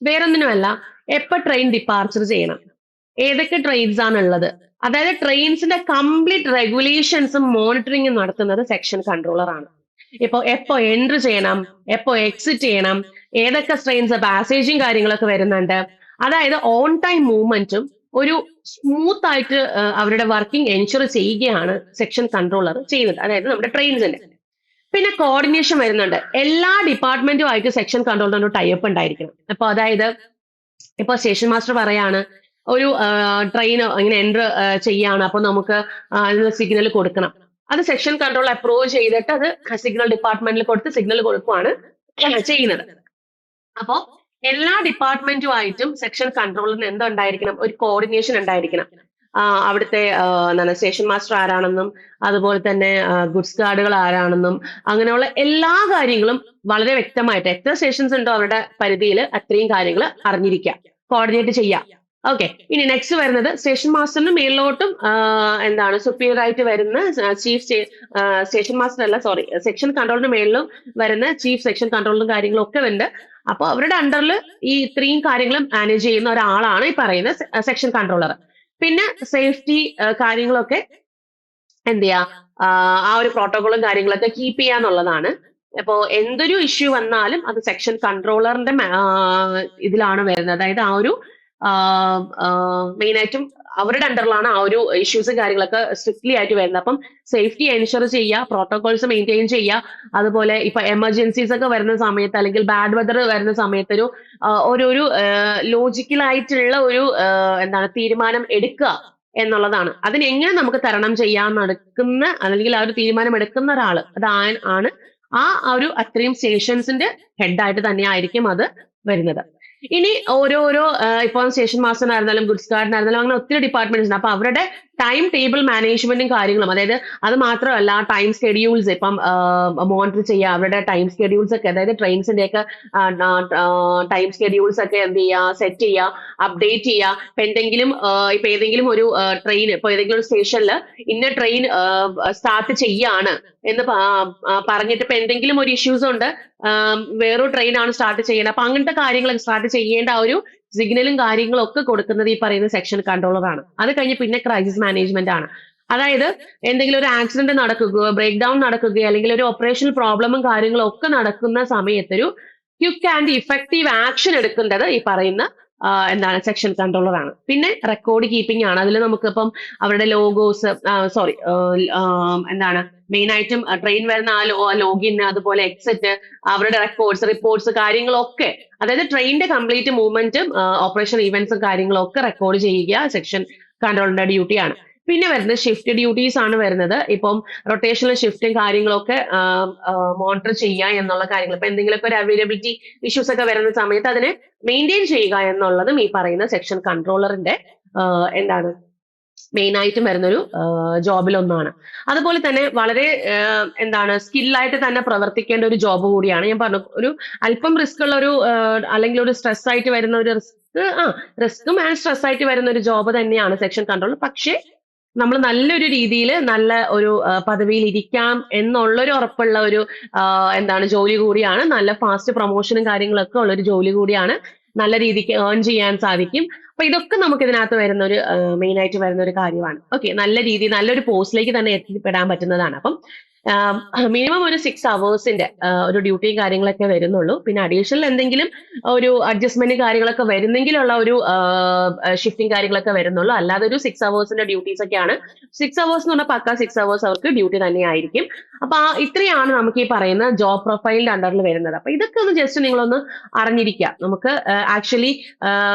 വേറൊന്നിനുമല്ല, എപ്പോ ട്രെയിൻ ഡിപ്പാർച്ചർ ചെയ്യണം, ഏതൊക്കെ ട്രെയിൻസ് ആണ് ഉള്ളത്, അതായത് ട്രെയിൻസിന്റെ കംപ്ലീറ്റ് റെഗുലേഷൻസും മോണിറ്ററിംഗും നടത്തുന്നത് സെക്ഷൻ കൺട്രോളർ ആണ്. ഇപ്പൊ എപ്പോ എൻട്രി ചെയ്യണം, എപ്പോ എക്സിറ്റ് ചെയ്യണം, ഏതൊക്കെ ട്രെയിൻസ് പാസേജും കാര്യങ്ങളൊക്കെ വരുന്നുണ്ട്, അതായത് ഓൺ ടൈം മൂവ്മെന്റും ഒരു സ്മൂത്ത് ആയിട്ട് അവരുടെ വർക്കിംഗ് എൻഷുർ ചെയ്യുകയാണ് സെക്ഷൻ കൺട്രോളർ ചെയ്യുന്നത്, അതായത് നമ്മുടെ ട്രെയിൻസിന്റെ. പിന്നെ കോർഡിനേഷൻ വരുന്നുണ്ട്, എല്ലാ ഡിപ്പാർട്ട്മെന്റുമായിട്ട് സെക്ഷൻ കൺട്രോളറിന് ടൈപ്പ് ഉണ്ടായിരിക്കണം. അപ്പൊ അതായത് ഇപ്പൊ സ്റ്റേഷൻ മാസ്റ്റർ പറയാണ് ഒരു ട്രെയിൻ ഇങ്ങനെ എൻറ്റർ ചെയ്യാണ്, അപ്പൊ നമുക്ക് അതിന് സിഗ്നൽ കൊടുക്കണം, അത് സെക്ഷൻ കൺട്രോൾ അപ്രൂവ് ചെയ്തിട്ട് അത് സിഗ്നൽ ഡിപ്പാർട്ട്മെന്റിൽ കൊടുത്ത് സിഗ്നൽ കൊടുക്കുകയാണ് ചെയ്യുന്നത്. അപ്പോ എല്ലാ ഡിപ്പാർട്ട്മെന്റുമായിട്ടും സെക്ഷൻ കൺട്രോളറിന് എന്തുണ്ടായിരിക്കണം, ഒരു കോർഡിനേഷൻ ഉണ്ടായിരിക്കണം. അവിടുത്തെ എന്താണ് സ്റ്റേഷൻ മാസ്റ്റർ ആരാണെന്നും അതുപോലെ തന്നെ ഗുഡ്സ് ഗാർഡുകൾ ആരാണെന്നും അങ്ങനെയുള്ള എല്ലാ കാര്യങ്ങളും വളരെ വ്യക്തമായിട്ട്, എത്ര സ്റ്റേഷൻസ് ഉണ്ടോ അവരുടെ പരിധിയിൽ അത്രയും കാര്യങ്ങൾ അറിഞ്ഞിരിക്കുക, കോർഡിനേറ്റ് ചെയ്യാം. ഓക്കെ, ഇനി നെക്സ്റ്റ് വരുന്നത് സ്റ്റേഷൻ മാസ്റ്ററിന് മേളിലോട്ടും എന്താണ് സുപ്പീരിയർ ആയിട്ട് വരുന്ന ചീഫ് സ്റ്റേഷൻ മാസ്റ്റർ അല്ല, സോറി, സെക്ഷൻ കൺട്രോളിന് മേളിലും വരുന്ന ചീഫ് സെക്ഷൻ കൺട്രോളും കാര്യങ്ങളും ഒക്കെ ഉണ്ട്. അപ്പൊ അവരുടെ അണ്ടറിൽ ഈ ഇത്രയും കാര്യങ്ങൾ മാനേജ് ചെയ്യുന്ന ഒരാളാണ് ഈ പറയുന്ന സെക്ഷൻ കൺട്രോളർ. പിന്നെ സേഫ്റ്റി കാര്യങ്ങളൊക്കെ എന്ത് ചെയ്യാ, ആ ഒരു പ്രോട്ടോകോളും കാര്യങ്ങളൊക്കെ കീപ്പ് ചെയ്യാന്നുള്ളതാണ്. അപ്പോ എന്തൊരു ഇഷ്യൂ വന്നാലും അത് സെക്ഷൻ കൺട്രോളറിന്റെ ഇതിലാണ് വരുന്നത്. അതായത് ആ ഒരു മെയിൻ ആയിട്ടും അവരുടെ അണ്ടറിലാണ് ആ ഒരു ഇഷ്യൂസ് കാര്യങ്ങളൊക്കെ സ്ട്രിക്ട്ലി ആയിട്ട് വരുന്നത്. അപ്പം സേഫ്റ്റി എൻഷുർ ചെയ്യുക, പ്രോട്ടോകോൾസ് മെയിൻറ്റെയിൻ ചെയ്യുക, അതുപോലെ ഇപ്പൊ എമർജൻസീസ് ഒക്കെ വരുന്ന സമയത്ത് അല്ലെങ്കിൽ ബാഡ് വെതർ വരുന്ന സമയത്ത് ഒരു ലോജിക്കലായിട്ടുള്ള ഒരു എന്താണ് തീരുമാനം എടുക്കുക എന്നുള്ളതാണ്. അതിനെങ്ങനെ നമുക്ക് തരണം ചെയ്യാൻ നടക്കുന്ന അല്ലെങ്കിൽ ആ ഒരു തീരുമാനം എടുക്കുന്ന ഒരാള് ആണ് ആ ഒരു അത്രയും സ്റ്റേഷൻസിന്റെ ഹെഡായിട്ട് തന്നെ ആയിരിക്കും അത് വരുന്നത്. ഇനി ഓരോരോ ഇപ്പം സ്റ്റേഷൻ മാസ്റ്ററിനായിരുന്നാലും ഗുഡ്സ് ഗാർഡിനായിരുന്നാലും അങ്ങനെ ഒത്തിരി ഡിപ്പാർട്ട്മെന്റ്സ് ഉണ്ട്. അപ്പൊ അവരുടെ ടൈം ടേബിൾ മാനേജ്മെന്റും കാര്യങ്ങളും, അതായത് അത് മാത്രമല്ല ടൈം സ്കെഡ്യൂൾസ് ഇപ്പം മോണിറ്റർ ചെയ്യുക, അവരുടെ ടൈം സ്കെഡ്യൂൾസ് ഒക്കെ, അതായത് ട്രെയിൻസിന്റെ ഒക്കെ ടൈം സ്കെഡ്യൂൾസ് ഒക്കെ എന്ത് ചെയ്യുക, സെറ്റ് ചെയ്യുക, അപ്ഡേറ്റ് ചെയ്യുക. ഇപ്പൊ ഏതെങ്കിലും ഒരു ട്രെയിൻ, ഇപ്പൊ ഏതെങ്കിലും ഒരു സ്റ്റേഷനിൽ ഇന്ന ട്രെയിൻ സ്റ്റാർട്ട് ചെയ്യാണ് എന്ന് പറഞ്ഞിട്ട് ഇപ്പൊ എന്തെങ്കിലും ഒരു ഇഷ്യൂസ് ഉണ്ട്, വേറൊരു ട്രെയിൻ ആണ് സ്റ്റാർട്ട് ചെയ്യുന്നത്, അപ്പൊ അങ്ങനത്തെ കാര്യങ്ങൾ സ്റ്റാർട്ട് ചെയ്യേണ്ട ആ ഒരു സിഗ്നലും കാര്യങ്ങളും ഒക്കെ കൊടുക്കുന്നത് ഈ പറയുന്ന സെക്ഷൻ കൺട്രോളർ ആണ്. അത് കഴിഞ്ഞ് പിന്നെ ക്രൈസിസ് മാനേജ്മെന്റ് ആണ്. അതായത് എന്തെങ്കിലും ഒരു ആക്സിഡന്റ് നടക്കുകയോ ബ്രേക്ക് ഡൗൺ നടക്കുകയോ അല്ലെങ്കിൽ ഒരു ഓപ്പറേഷണൽ പ്രോബ്ലമും കാര്യങ്ങളും ഒക്കെ നടക്കുന്ന സമയത്ത് ഒരു ക്വിക്ക് ആൻഡ് ഇഫക്റ്റീവ് ആക്ഷൻ എടുക്കേണ്ടത് ഈ പറയുന്ന എന്താണ് സെക്ഷൻ കൺട്രോളർ ആണ്. പിന്നെ റെക്കോർഡ് കീപ്പിംഗ് ആണ്. അതിൽ നമുക്കിപ്പം അവരുടെ ലോഗോസ്, എന്താണ് മെയിൻ ആയിട്ടും ട്രെയിൻ വരുന്ന ആ ലോഗിൻ, അതുപോലെ എക്സിറ്റ്, അവരുടെ റിപ്പോർട്ട്സ് കാര്യങ്ങളൊക്കെ, അതായത് ട്രെയിനിന്റെ കംപ്ലീറ്റ് മൂവ്മെന്റും ഓപ്പറേഷൻ ഇവന്റ്സും കാര്യങ്ങളും ഒക്കെ റെക്കോർഡ് ചെയ്യുക സെക്ഷൻ കൺട്രോളിന്റെ ഡ്യൂട്ടിയാണ്. പിന്നെ വരുന്നത് ഷിഫ്റ്റ് ഡ്യൂട്ടീസ് ആണ് വരുന്നത്. ഇപ്പം റൊട്ടേഷണൽ ഷിഫ്റ്റും കാര്യങ്ങളൊക്കെ മോണിറ്റർ ചെയ്യുക എന്നുള്ള കാര്യങ്ങൾ, ഇപ്പൊ എന്തെങ്കിലുമൊക്കെ ഒരു അവൈലബിലിറ്റി ഇഷ്യൂസ് ഒക്കെ വരുന്ന സമയത്ത് അതിനെ മെയിൻറ്റെയിൻ ചെയ്യുക എന്നുള്ളതും ഈ പറയുന്ന സെക്ഷൻ കൺട്രോളറിന്റെ എന്താണ് മെയിൻ ആയിട്ടും വരുന്നൊരു ജോബിലൊന്നാണ്. അതുപോലെ തന്നെ വളരെ എന്താണ് സ്കില്ലായിട്ട് തന്നെ പ്രവർത്തിക്കേണ്ട ഒരു ജോബ് കൂടിയാണ്. ഞാൻ പറഞ്ഞു ഒരു അല്പം റിസ്ക് ഉള്ള ഒരു അല്ലെങ്കിൽ ഒരു സ്ട്രെസ് ആയിട്ട് വരുന്ന ഒരു റിസ്ക്കും ആൻഡ് സ്ട്രെസ് ആയിട്ട് വരുന്ന ഒരു ജോബ് തന്നെയാണ് സെക്ഷൻ കൺട്രോൾ. പക്ഷേ നമ്മൾ നല്ലൊരു രീതിയിൽ നല്ല ഒരു പദവിയിൽ ഇരിക്കാം എന്നുള്ളൊരു ഉറപ്പുള്ള ഒരു എന്താണ് ജോലി കൂടിയാണ്. നല്ല ഫാസ്റ്റ് പ്രൊമോഷനും കാര്യങ്ങളൊക്കെ ഉള്ള ഒരു ജോലി കൂടിയാണ്. നല്ല രീതിക്ക് ഏൺ ചെയ്യാൻ സാധിക്കും. അപ്പൊ ഇതൊക്കെ നമുക്ക് ഇതിനകത്ത് വരുന്ന ഒരു മെയിൻ ആയിട്ട് വരുന്ന ഒരു കാര്യമാണ്. ഓക്കെ, നല്ല രീതി നല്ലൊരു പോസ്റ്റിലേക്ക് തന്നെ എത്തിപ്പെടാൻ പറ്റുന്നതാണ്. അപ്പം മിനിമം ഒരു 6 hours ഒരു ഡ്യൂട്ടിയും കാര്യങ്ങളൊക്കെ വരുന്നുള്ളൂ. പിന്നെ അഡീഷണൽ എന്തെങ്കിലും ഒരു അഡ്ജസ്റ്റ്മെന്റ് കാര്യങ്ങളൊക്കെ വരുന്നെങ്കിലുള്ള ഒരു ഷിഫ്റ്റിംഗ് കാര്യങ്ങളൊക്കെ വരുന്നുള്ളൂ. അല്ലാതെ ഒരു 6 hours ഡ്യൂട്ടീസ് ഒക്കെയാണ്. 6 hours എന്ന് പറഞ്ഞാൽ പക്ക 6 hours അവർക്ക് ഡ്യൂട്ടി തന്നെയായിരിക്കും. അപ്പൊ ഇത്രയാണ് നമുക്ക് ഈ പറയുന്ന ജോബ് പ്രൊഫൈലിന്റെ അണ്ടറിൽ വരുന്നത്. അപ്പൊ ഇതൊക്കെ ഒന്ന് ജസ്റ്റ് നിങ്ങളൊന്ന് അറിഞ്ഞിരിക്കുക. നമുക്ക് ആക്ച്വലി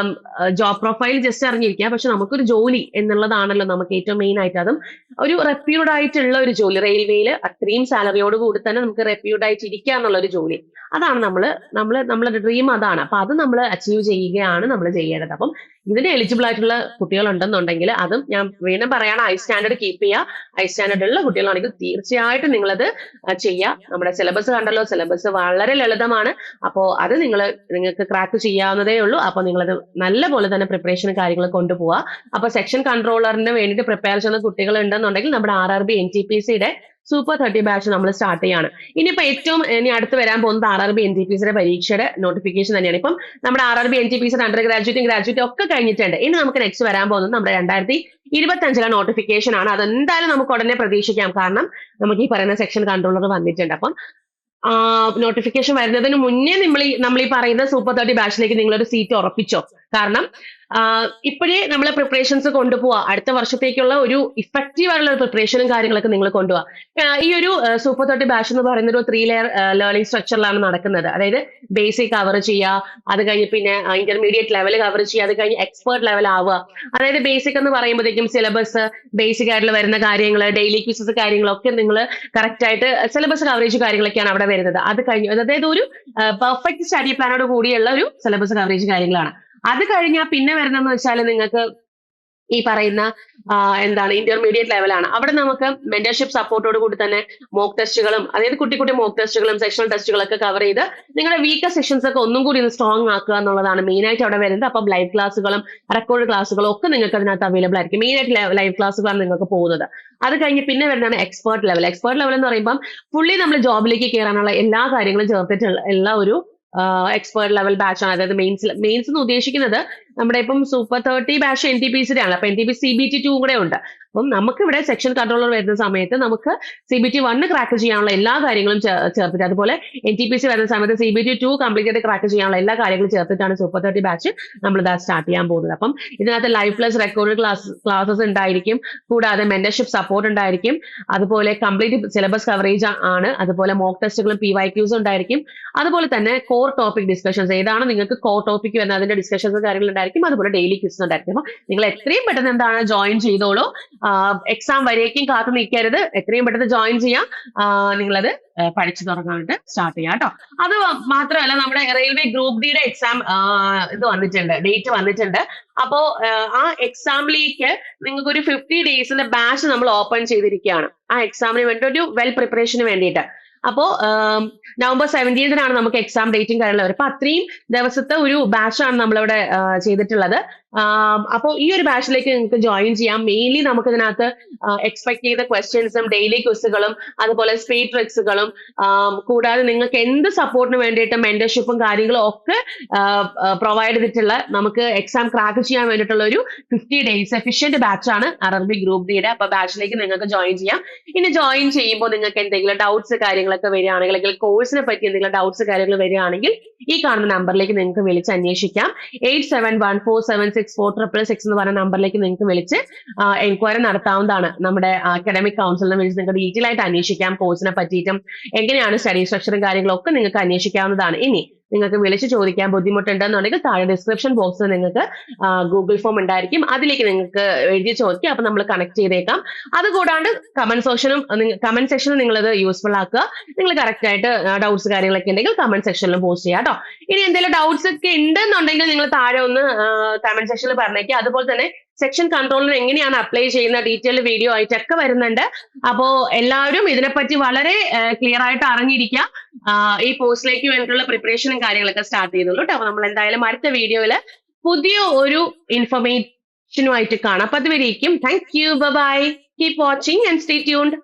ജോബ് പ്രൊഫൈൽ ജസ്റ്റ് അറിഞ്ഞിരിക്കുക, പക്ഷെ നമുക്കൊരു ജോലി എന്നുള്ളതാണല്ലോ നമുക്ക് ഏറ്റവും മെയിൻ ആയിട്ട്. അതും ഒരു റെപ്യൂട്ടഡ് ആയിട്ടുള്ള ഒരു ജോലി, റെയിൽവേയിൽ അത്രയും സാലറിയോട് കൂടി തന്നെ നമുക്ക് റെപ്യൂട്ടഡ് ആയിട്ട് ഇരിക്കുക എന്നുള്ള ഒരു ജോലി, അതാണ് നമ്മളുടെ ഡ്രീം അതാണ്. അപ്പൊ അത് നമ്മൾ അച്ചീവ് ചെയ്യുകയാണ് നമ്മൾ ചെയ്യേണ്ടത്. അപ്പം ഇതിന് എലിജിബിൾ ആയിട്ടുള്ള കുട്ടികൾ ഉണ്ടെന്നുണ്ടെങ്കിൽ അതും ഞാൻ വീണ്ടും പറയാണ്, ഹൈ സ്റ്റാൻഡേർഡ് കീപ്പ് ചെയ്യുക. ഹൈ സ്റ്റാൻഡേർഡ് ഉള്ള കുട്ടികളാണെങ്കിൽ തീർച്ചയായിട്ടും നിങ്ങളത് ചെയ്യുക. നമ്മുടെ സിലബസ് കണ്ടല്ലോ, സിലബസ് വളരെ ലളിതമാണ്. അപ്പോൾ അത് നിങ്ങൾക്ക് ക്രാക്ക് ചെയ്യാവുന്നതേ ഉള്ളൂ. അപ്പോൾ നിങ്ങളത് നല്ല പോലെ തന്നെ പ്രിപ്പറേഷനും കാര്യങ്ങളും കൊണ്ടുപോവുക. അപ്പൊ സെക്ഷൻ കൺട്രോളറിന് വേണ്ടിയിട്ട് പ്രിപ്പയർ ചെയ്യുന്ന കുട്ടികൾ ഉണ്ടെന്നുണ്ടെങ്കിൽ നമ്മുടെ RRB NTPCയുടെ സൂപ്പർ 30 ബാച്ച് നമ്മൾ സ്റ്റാർട്ട് ചെയ്യാണ്. ഇനിയിപ്പോ ഇനി അടുത്ത് വരാൻ പോകുന്നത് RRB NTPCയുടെ പരീക്ഷയുടെ നോട്ടിഫിക്കേഷൻ തന്നെയാണ്. ഇപ്പം നമ്മുടെ RRB NTPCയുടെ അണ്ടർ ഗ്രാജുവേറ്റും ഗ്രാജുവേറ്റും ഒക്കെ കഴിഞ്ഞിട്ടുണ്ട്. ഇനി നമുക്ക് നെക്സ്റ്റ് വരാൻ പോകുന്നത് നമ്മുടെ 2025 നോട്ടിഫിക്കേഷൻ ആണ്. അതെന്തായാലും നമുക്ക് ഉടനെ പ്രതീക്ഷിക്കാം. കാരണം നമുക്ക് ഈ പറയുന്ന സെക്ഷൻ കൺട്രോളർ വന്നിട്ടുണ്ട്. അപ്പം നോട്ടിഫിക്കേഷൻ വരുന്നതിന് മുന്നേ നമ്മൾ ഈ പറയുന്ന സൂപ്പർ 30 ബാച്ചിലേക്ക് നിങ്ങളൊരു സീറ്റ് ഉറപ്പിച്ചോ. കാരണം ഇപ്പോഴേ നമ്മൾ പ്രിപ്പറേഷൻസ് കൊണ്ടുപോവാ. അടുത്ത വർഷത്തേക്കുള്ള ഒരു ഇഫക്റ്റീവ് ആയിട്ടുള്ള പ്രിപ്പറേഷനും കാര്യങ്ങളൊക്കെ നിങ്ങൾ കൊണ്ടുപോവാ. ഈ ഒരു സൂപ്പർ 30 ബാച്ച് എന്ന് പറയുന്ന ഒരു 3 ലെയർ ലേണിംഗ് സ്ട്രക്ചറിലാണ് നടക്കുന്നത്. അതായത് ബേസിക് കവർ ചെയ്യുക, അത് കഴിഞ്ഞ് പിന്നെ ഇന്റർമീഡിയറ്റ് ലെവൽ കവർ ചെയ്യുക, അത് കഴിഞ്ഞ് എക്സ്പേർട്ട് ലെവൽ ആവുക. അതായത് ബേസിക് എന്ന് പറയുമ്പോഴത്തേക്കും സിലബസ്, ബേസിക് ആയിട്ടുള്ള വരുന്ന കാര്യങ്ങൾ, ഡെയിലി ക്വിസസ് കാര്യങ്ങളൊക്കെ നിങ്ങൾ കറക്റ്റ് ആയിട്ട് സിലബസ് കവറേജ് കാര്യങ്ങളൊക്കെയാണ് അവിടെ വരുന്നത്. അത് കഴിഞ്ഞ് അതായത് ഒരു പെർഫെക്റ്റ് സ്റ്റഡി പ്ലാനോട് കൂടിയുള്ള ഒരു സിലബസ് കവറേജ് കാര്യങ്ങളാണ്. അത് കഴിഞ്ഞാൽ പിന്നെ വരുന്നതെന്ന് വെച്ചാൽ നിങ്ങൾക്ക് ഈ പറയുന്ന ഇന്റർമീഡിയറ്റ് ലെവലാണ്. അവിടെ നമുക്ക് മെന്റർഷിപ്പ് സപ്പോർട്ടോട് കൂടി തന്നെ മോക്ക് ടെസ്റ്റുകളും, അതായത് കുട്ടി മോക്ക് ടെസ്റ്റുകളും സെക്ഷണൽ ടെസ്റ്റുകളൊക്കെ കവർ ചെയ്ത് നിങ്ങളുടെ വീക്കർ സെഷൻസ് ഒക്കെ ഒന്നും കൂടി സ്ട്രോങ് ആക്കുക എന്നുള്ളതാണ് മെയിൻ ആയിട്ട് അവിടെ വരുന്നത്. അപ്പം ലൈവ് ക്ലാസ്സുകളും റെക്കോർഡ് ക്ലാസ്സുകളും ഒക്കെ നിങ്ങൾക്ക് അതിനകത്ത് അവൈലബിൾ ആയിരിക്കും. മെയിൻ ആയിട്ട് ലൈവ് ക്ലാസ്സുകളാണ് നിങ്ങൾക്ക് പോകുന്നത്. അത് കഴിഞ്ഞ് പിന്നെ വരുന്നതാണ് എക്സ്പേർട്ട് ലെവൽ. എക്സ്പേർട്ട് ലെവൽ എന്ന് പറയുമ്പോൾ ഫുള്ളി നമ്മൾ ജോബിലേക്ക് കയറാനുള്ള എല്ലാ കാര്യങ്ങളും ചേർത്തിട്ടുള്ള എല്ലാ ഒരു എക്സ്പേർട്ട് ലെവൽ ബാച്ച് ആണ്. അതായത് മെയിൻസ് എന്ന് ഉദ്ദേശിക്കുന്നത് നമ്മുടെ ഇപ്പം സൂപ്പർ 30 ബാച്ച് NTPCയുടെ ആണ്. അപ്പൊ NTPC CBT 2 കൂടെ ഉണ്ട്. അപ്പം നമുക്ക് ഇവിടെ സെക്ഷൻ കൺട്രോളർ വരുന്ന സമയത്ത് നമുക്ക് CBT 1 ക്രാക്ക് ചെയ്യാനുള്ള എല്ലാ കാര്യങ്ങളും ചേർത്തിട്ട്, അതുപോലെ NTPC വരുന്ന സമയത്ത് CBT 2 കംപ്ലീറ്റ് ആയിട്ട് ക്രാക്ക് ചെയ്യാനുള്ള എല്ലാ കാര്യങ്ങളും ചേർത്തിട്ടാണ് സൂപ്പർ 30 ബാച്ച് നമ്മൾ ഇതാ സ്റ്റാർട്ട് ചെയ്യാൻ പോകുന്നത്. അപ്പം ഇതിനകത്ത് ലൈവ് പ്ലസ് റെക്കോർഡ് ക്ലാസ്സസ് ഉണ്ടായിരിക്കും, കൂടാതെ മെന്റർഷിപ്പ് സപ്പോർട്ട് ഉണ്ടായിരിക്കും, അതുപോലെ കംപ്ലീറ്റ് സിലബസ് കവറേജ് ആണ്, അതുപോലെ മോക്ക് ടെസ്റ്റുകളും PYQs ഉണ്ടായിരിക്കും, അതുപോലെ തന്നെ കോർ ടോപ്പിക് ഡിസ്കഷൻസ്, ഏതാണ് നിങ്ങൾക്ക് കോർ ടോപ്പിക് വരുന്നത് അതിന്റെ ഡിസ്കഷൻസ് കാര്യങ്ങൾ ഉണ്ടായിരിക്കും, അതുപോലെ ഡെയിലി ക്വിസ് ഉണ്ടായിരിക്കും. അപ്പൊ നിങ്ങൾ എത്രയും പെട്ടെന്ന് ജോയിൻ ചെയ്തോളൂ. എക്സാം വരേക്കും കാത്തു നിൽക്കരുത്. എത്രയും പെട്ടെന്ന് ജോയിൻ ചെയ്യാം. നിങ്ങളത് പഠിച്ചു തുടങ്ങാനായിട്ട് സ്റ്റാർട്ട് ചെയ്യാം കേട്ടോ. അത് മാത്രമല്ല, നമ്മുടെ റെയിൽവേ ഗ്രൂപ്പ് ഡിയുടെ എക്സാം ഡേറ്റ് വന്നിട്ടുണ്ട്. അപ്പോ ആ എക്സാമിലേക്ക് നിങ്ങൾക്ക് ഒരു 50 ഡേയ്സിന്റെ ബാച്ച് നമ്മൾ ഓപ്പൺ ചെയ്തിരിക്കുകയാണ്. ആ എക്സാമിന് വേണ്ടി ഒരു വെൽ പ്രിപ്പറേഷന് വേണ്ടിയിട്ട്. അപ്പോ November 17th നമുക്ക് എക്സാം ഡേറ്റും കാര്യങ്ങളും വരും. അപ്പൊ അത്രയും ദിവസത്തെ ഒരു ബാച്ചാണ് നമ്മളിവിടെ ചെയ്തിട്ടുള്ളത്. അപ്പോൾ ഈ ഒരു ബാച്ചിലേക്ക് നിങ്ങൾക്ക് ജോയിൻ ചെയ്യാം. മെയിൻലി നമുക്ക് ഇതിനകത്ത് എക്സ്പെക്ട് ചെയ്ത ക്വസ്റ്റ്യൻസും ഡെയിലി ക്വിസുകളും അതുപോലെ സ്പീഡ് ട്രിക്സുകളും കൂടാതെ നിങ്ങൾക്ക് എന്ത് സപ്പോർട്ടിന് വേണ്ടിയിട്ട് മെന്റർഷിപ്പും കാര്യങ്ങളും ഒക്കെ പ്രൊവൈഡ് ചെയ്തിട്ടുള്ള നമുക്ക് എക്സാം ക്രാക്ക് ചെയ്യാൻ വേണ്ടിയിട്ടുള്ള ഒരു 50 ഡേയ്സ് എഫിഷ്യന്റ് ബാച്ചാണ് RRB ഗ്രൂപ്പ് ഡിയുടെ. അപ്പൊ ബാച്ചിലേക്ക് നിങ്ങൾക്ക് ജോയിൻ ചെയ്യാം. ഇനി ജോയിൻ ചെയ്യുമ്പോൾ നിങ്ങൾക്ക് എന്തെങ്കിലും ഡൗട്ട്സ് കാര്യങ്ങളൊക്കെ വരികയാണെങ്കിൽ, അല്ലെങ്കിൽ കോഴ്സിനെ പറ്റി എന്തെങ്കിലും ഡൗട്ട്സ് കാര്യങ്ങൾ വരികയാണെങ്കിൽ ഈ കാണുന്ന നമ്പറിലേക്ക് നിങ്ങൾക്ക് വിളിച്ച് അന്വേഷിക്കാം. 8714764666 എന്ന് പറയുന്ന നമ്പറിലേക്ക് നിങ്ങൾക്ക് വിളിച്ച് എൻക്വയറി നടത്താവുന്നതാണ്. നമ്മുടെ അക്കാഡമിക് കൗൺസിലിനെ വിളിച്ച് നിങ്ങൾക്ക് ഡീറ്റെയിൽ ആയിട്ട് അന്വേഷിക്കാം. കോഴ്സിനെ പറ്റിയിട്ടും എങ്ങനെയാണ് സ്റ്റഡി സ്ട്രക്ചറും കാര്യങ്ങളും ഒക്കെ നിങ്ങൾക്ക് അന്വേഷിക്കാവുന്നതാണ്. ഇനി നിങ്ങൾക്ക് വിളിച്ച് ചോദിക്കാൻ ബുദ്ധിമുട്ടുണ്ടെന്നുണ്ടെങ്കിൽ താഴെ ഡിസ്ക്രിപ്ഷൻ ബോക്സിൽ നിങ്ങൾക്ക് ഗൂഗിൾ ഫോം ഉണ്ടായിരിക്കും. അതിലേക്ക് നിങ്ങൾക്ക് എഴുതി ചോദിക്കാം. അപ്പൊ നമ്മൾ കണക്ട് ചെയ്തേക്കാം. അതുകൂടാണ്ട് കമന്റ് സെക്ഷനും നിങ്ങളത് യൂസ്ഫുൾ ആക്കുക. നിങ്ങൾ കറക്റ്റ് ആയിട്ട് ഡൗട്ട്സ് കാര്യങ്ങളൊക്കെ ഉണ്ടെങ്കിൽ കമന്റ് സെക്ഷനിലും പോസ്റ്റ് ചെയ്യാം കേട്ടോ. ഇനി എന്തെങ്കിലും ഡൗട്ട്സ് ഒക്കെ ഉണ്ടെന്നുണ്ടെങ്കിൽ നിങ്ങൾ താഴെ ഒന്ന് കമന്റ് സെക്ഷനിൽ പറഞ്ഞേക്കുക. അതുപോലെ തന്നെ സെക്ഷൻ കൺട്രോളിന് എങ്ങനെയാണ് അപ്ലൈ ചെയ്യുന്ന ഡീറ്റെയിൽ വീഡിയോ ആയിട്ടൊക്കെ വരുന്നുണ്ട്. അപ്പോ എല്ലാവരും ഇതിനെപ്പറ്റി വളരെ ക്ലിയർ ആയിട്ട് അറിഞ്ഞിരിക്കുക. ഈ പോസ്റ്റിലേക്ക് വേണ്ടിയിട്ടുള്ള പ്രിപ്പറേഷനും കാര്യങ്ങളൊക്കെ സ്റ്റാർട്ട് ചെയ്തോളൂ കേട്ടോ. അപ്പൊ നമ്മൾ എന്തായാലും അടുത്ത വീഡിയോയില് പുതിയ ഒരു ഇൻഫർമേഷനുമായിട്ട് കാണാം. അപ്പൊ അതുവരേക്കും thank you, bye, keep watching and stay tuned.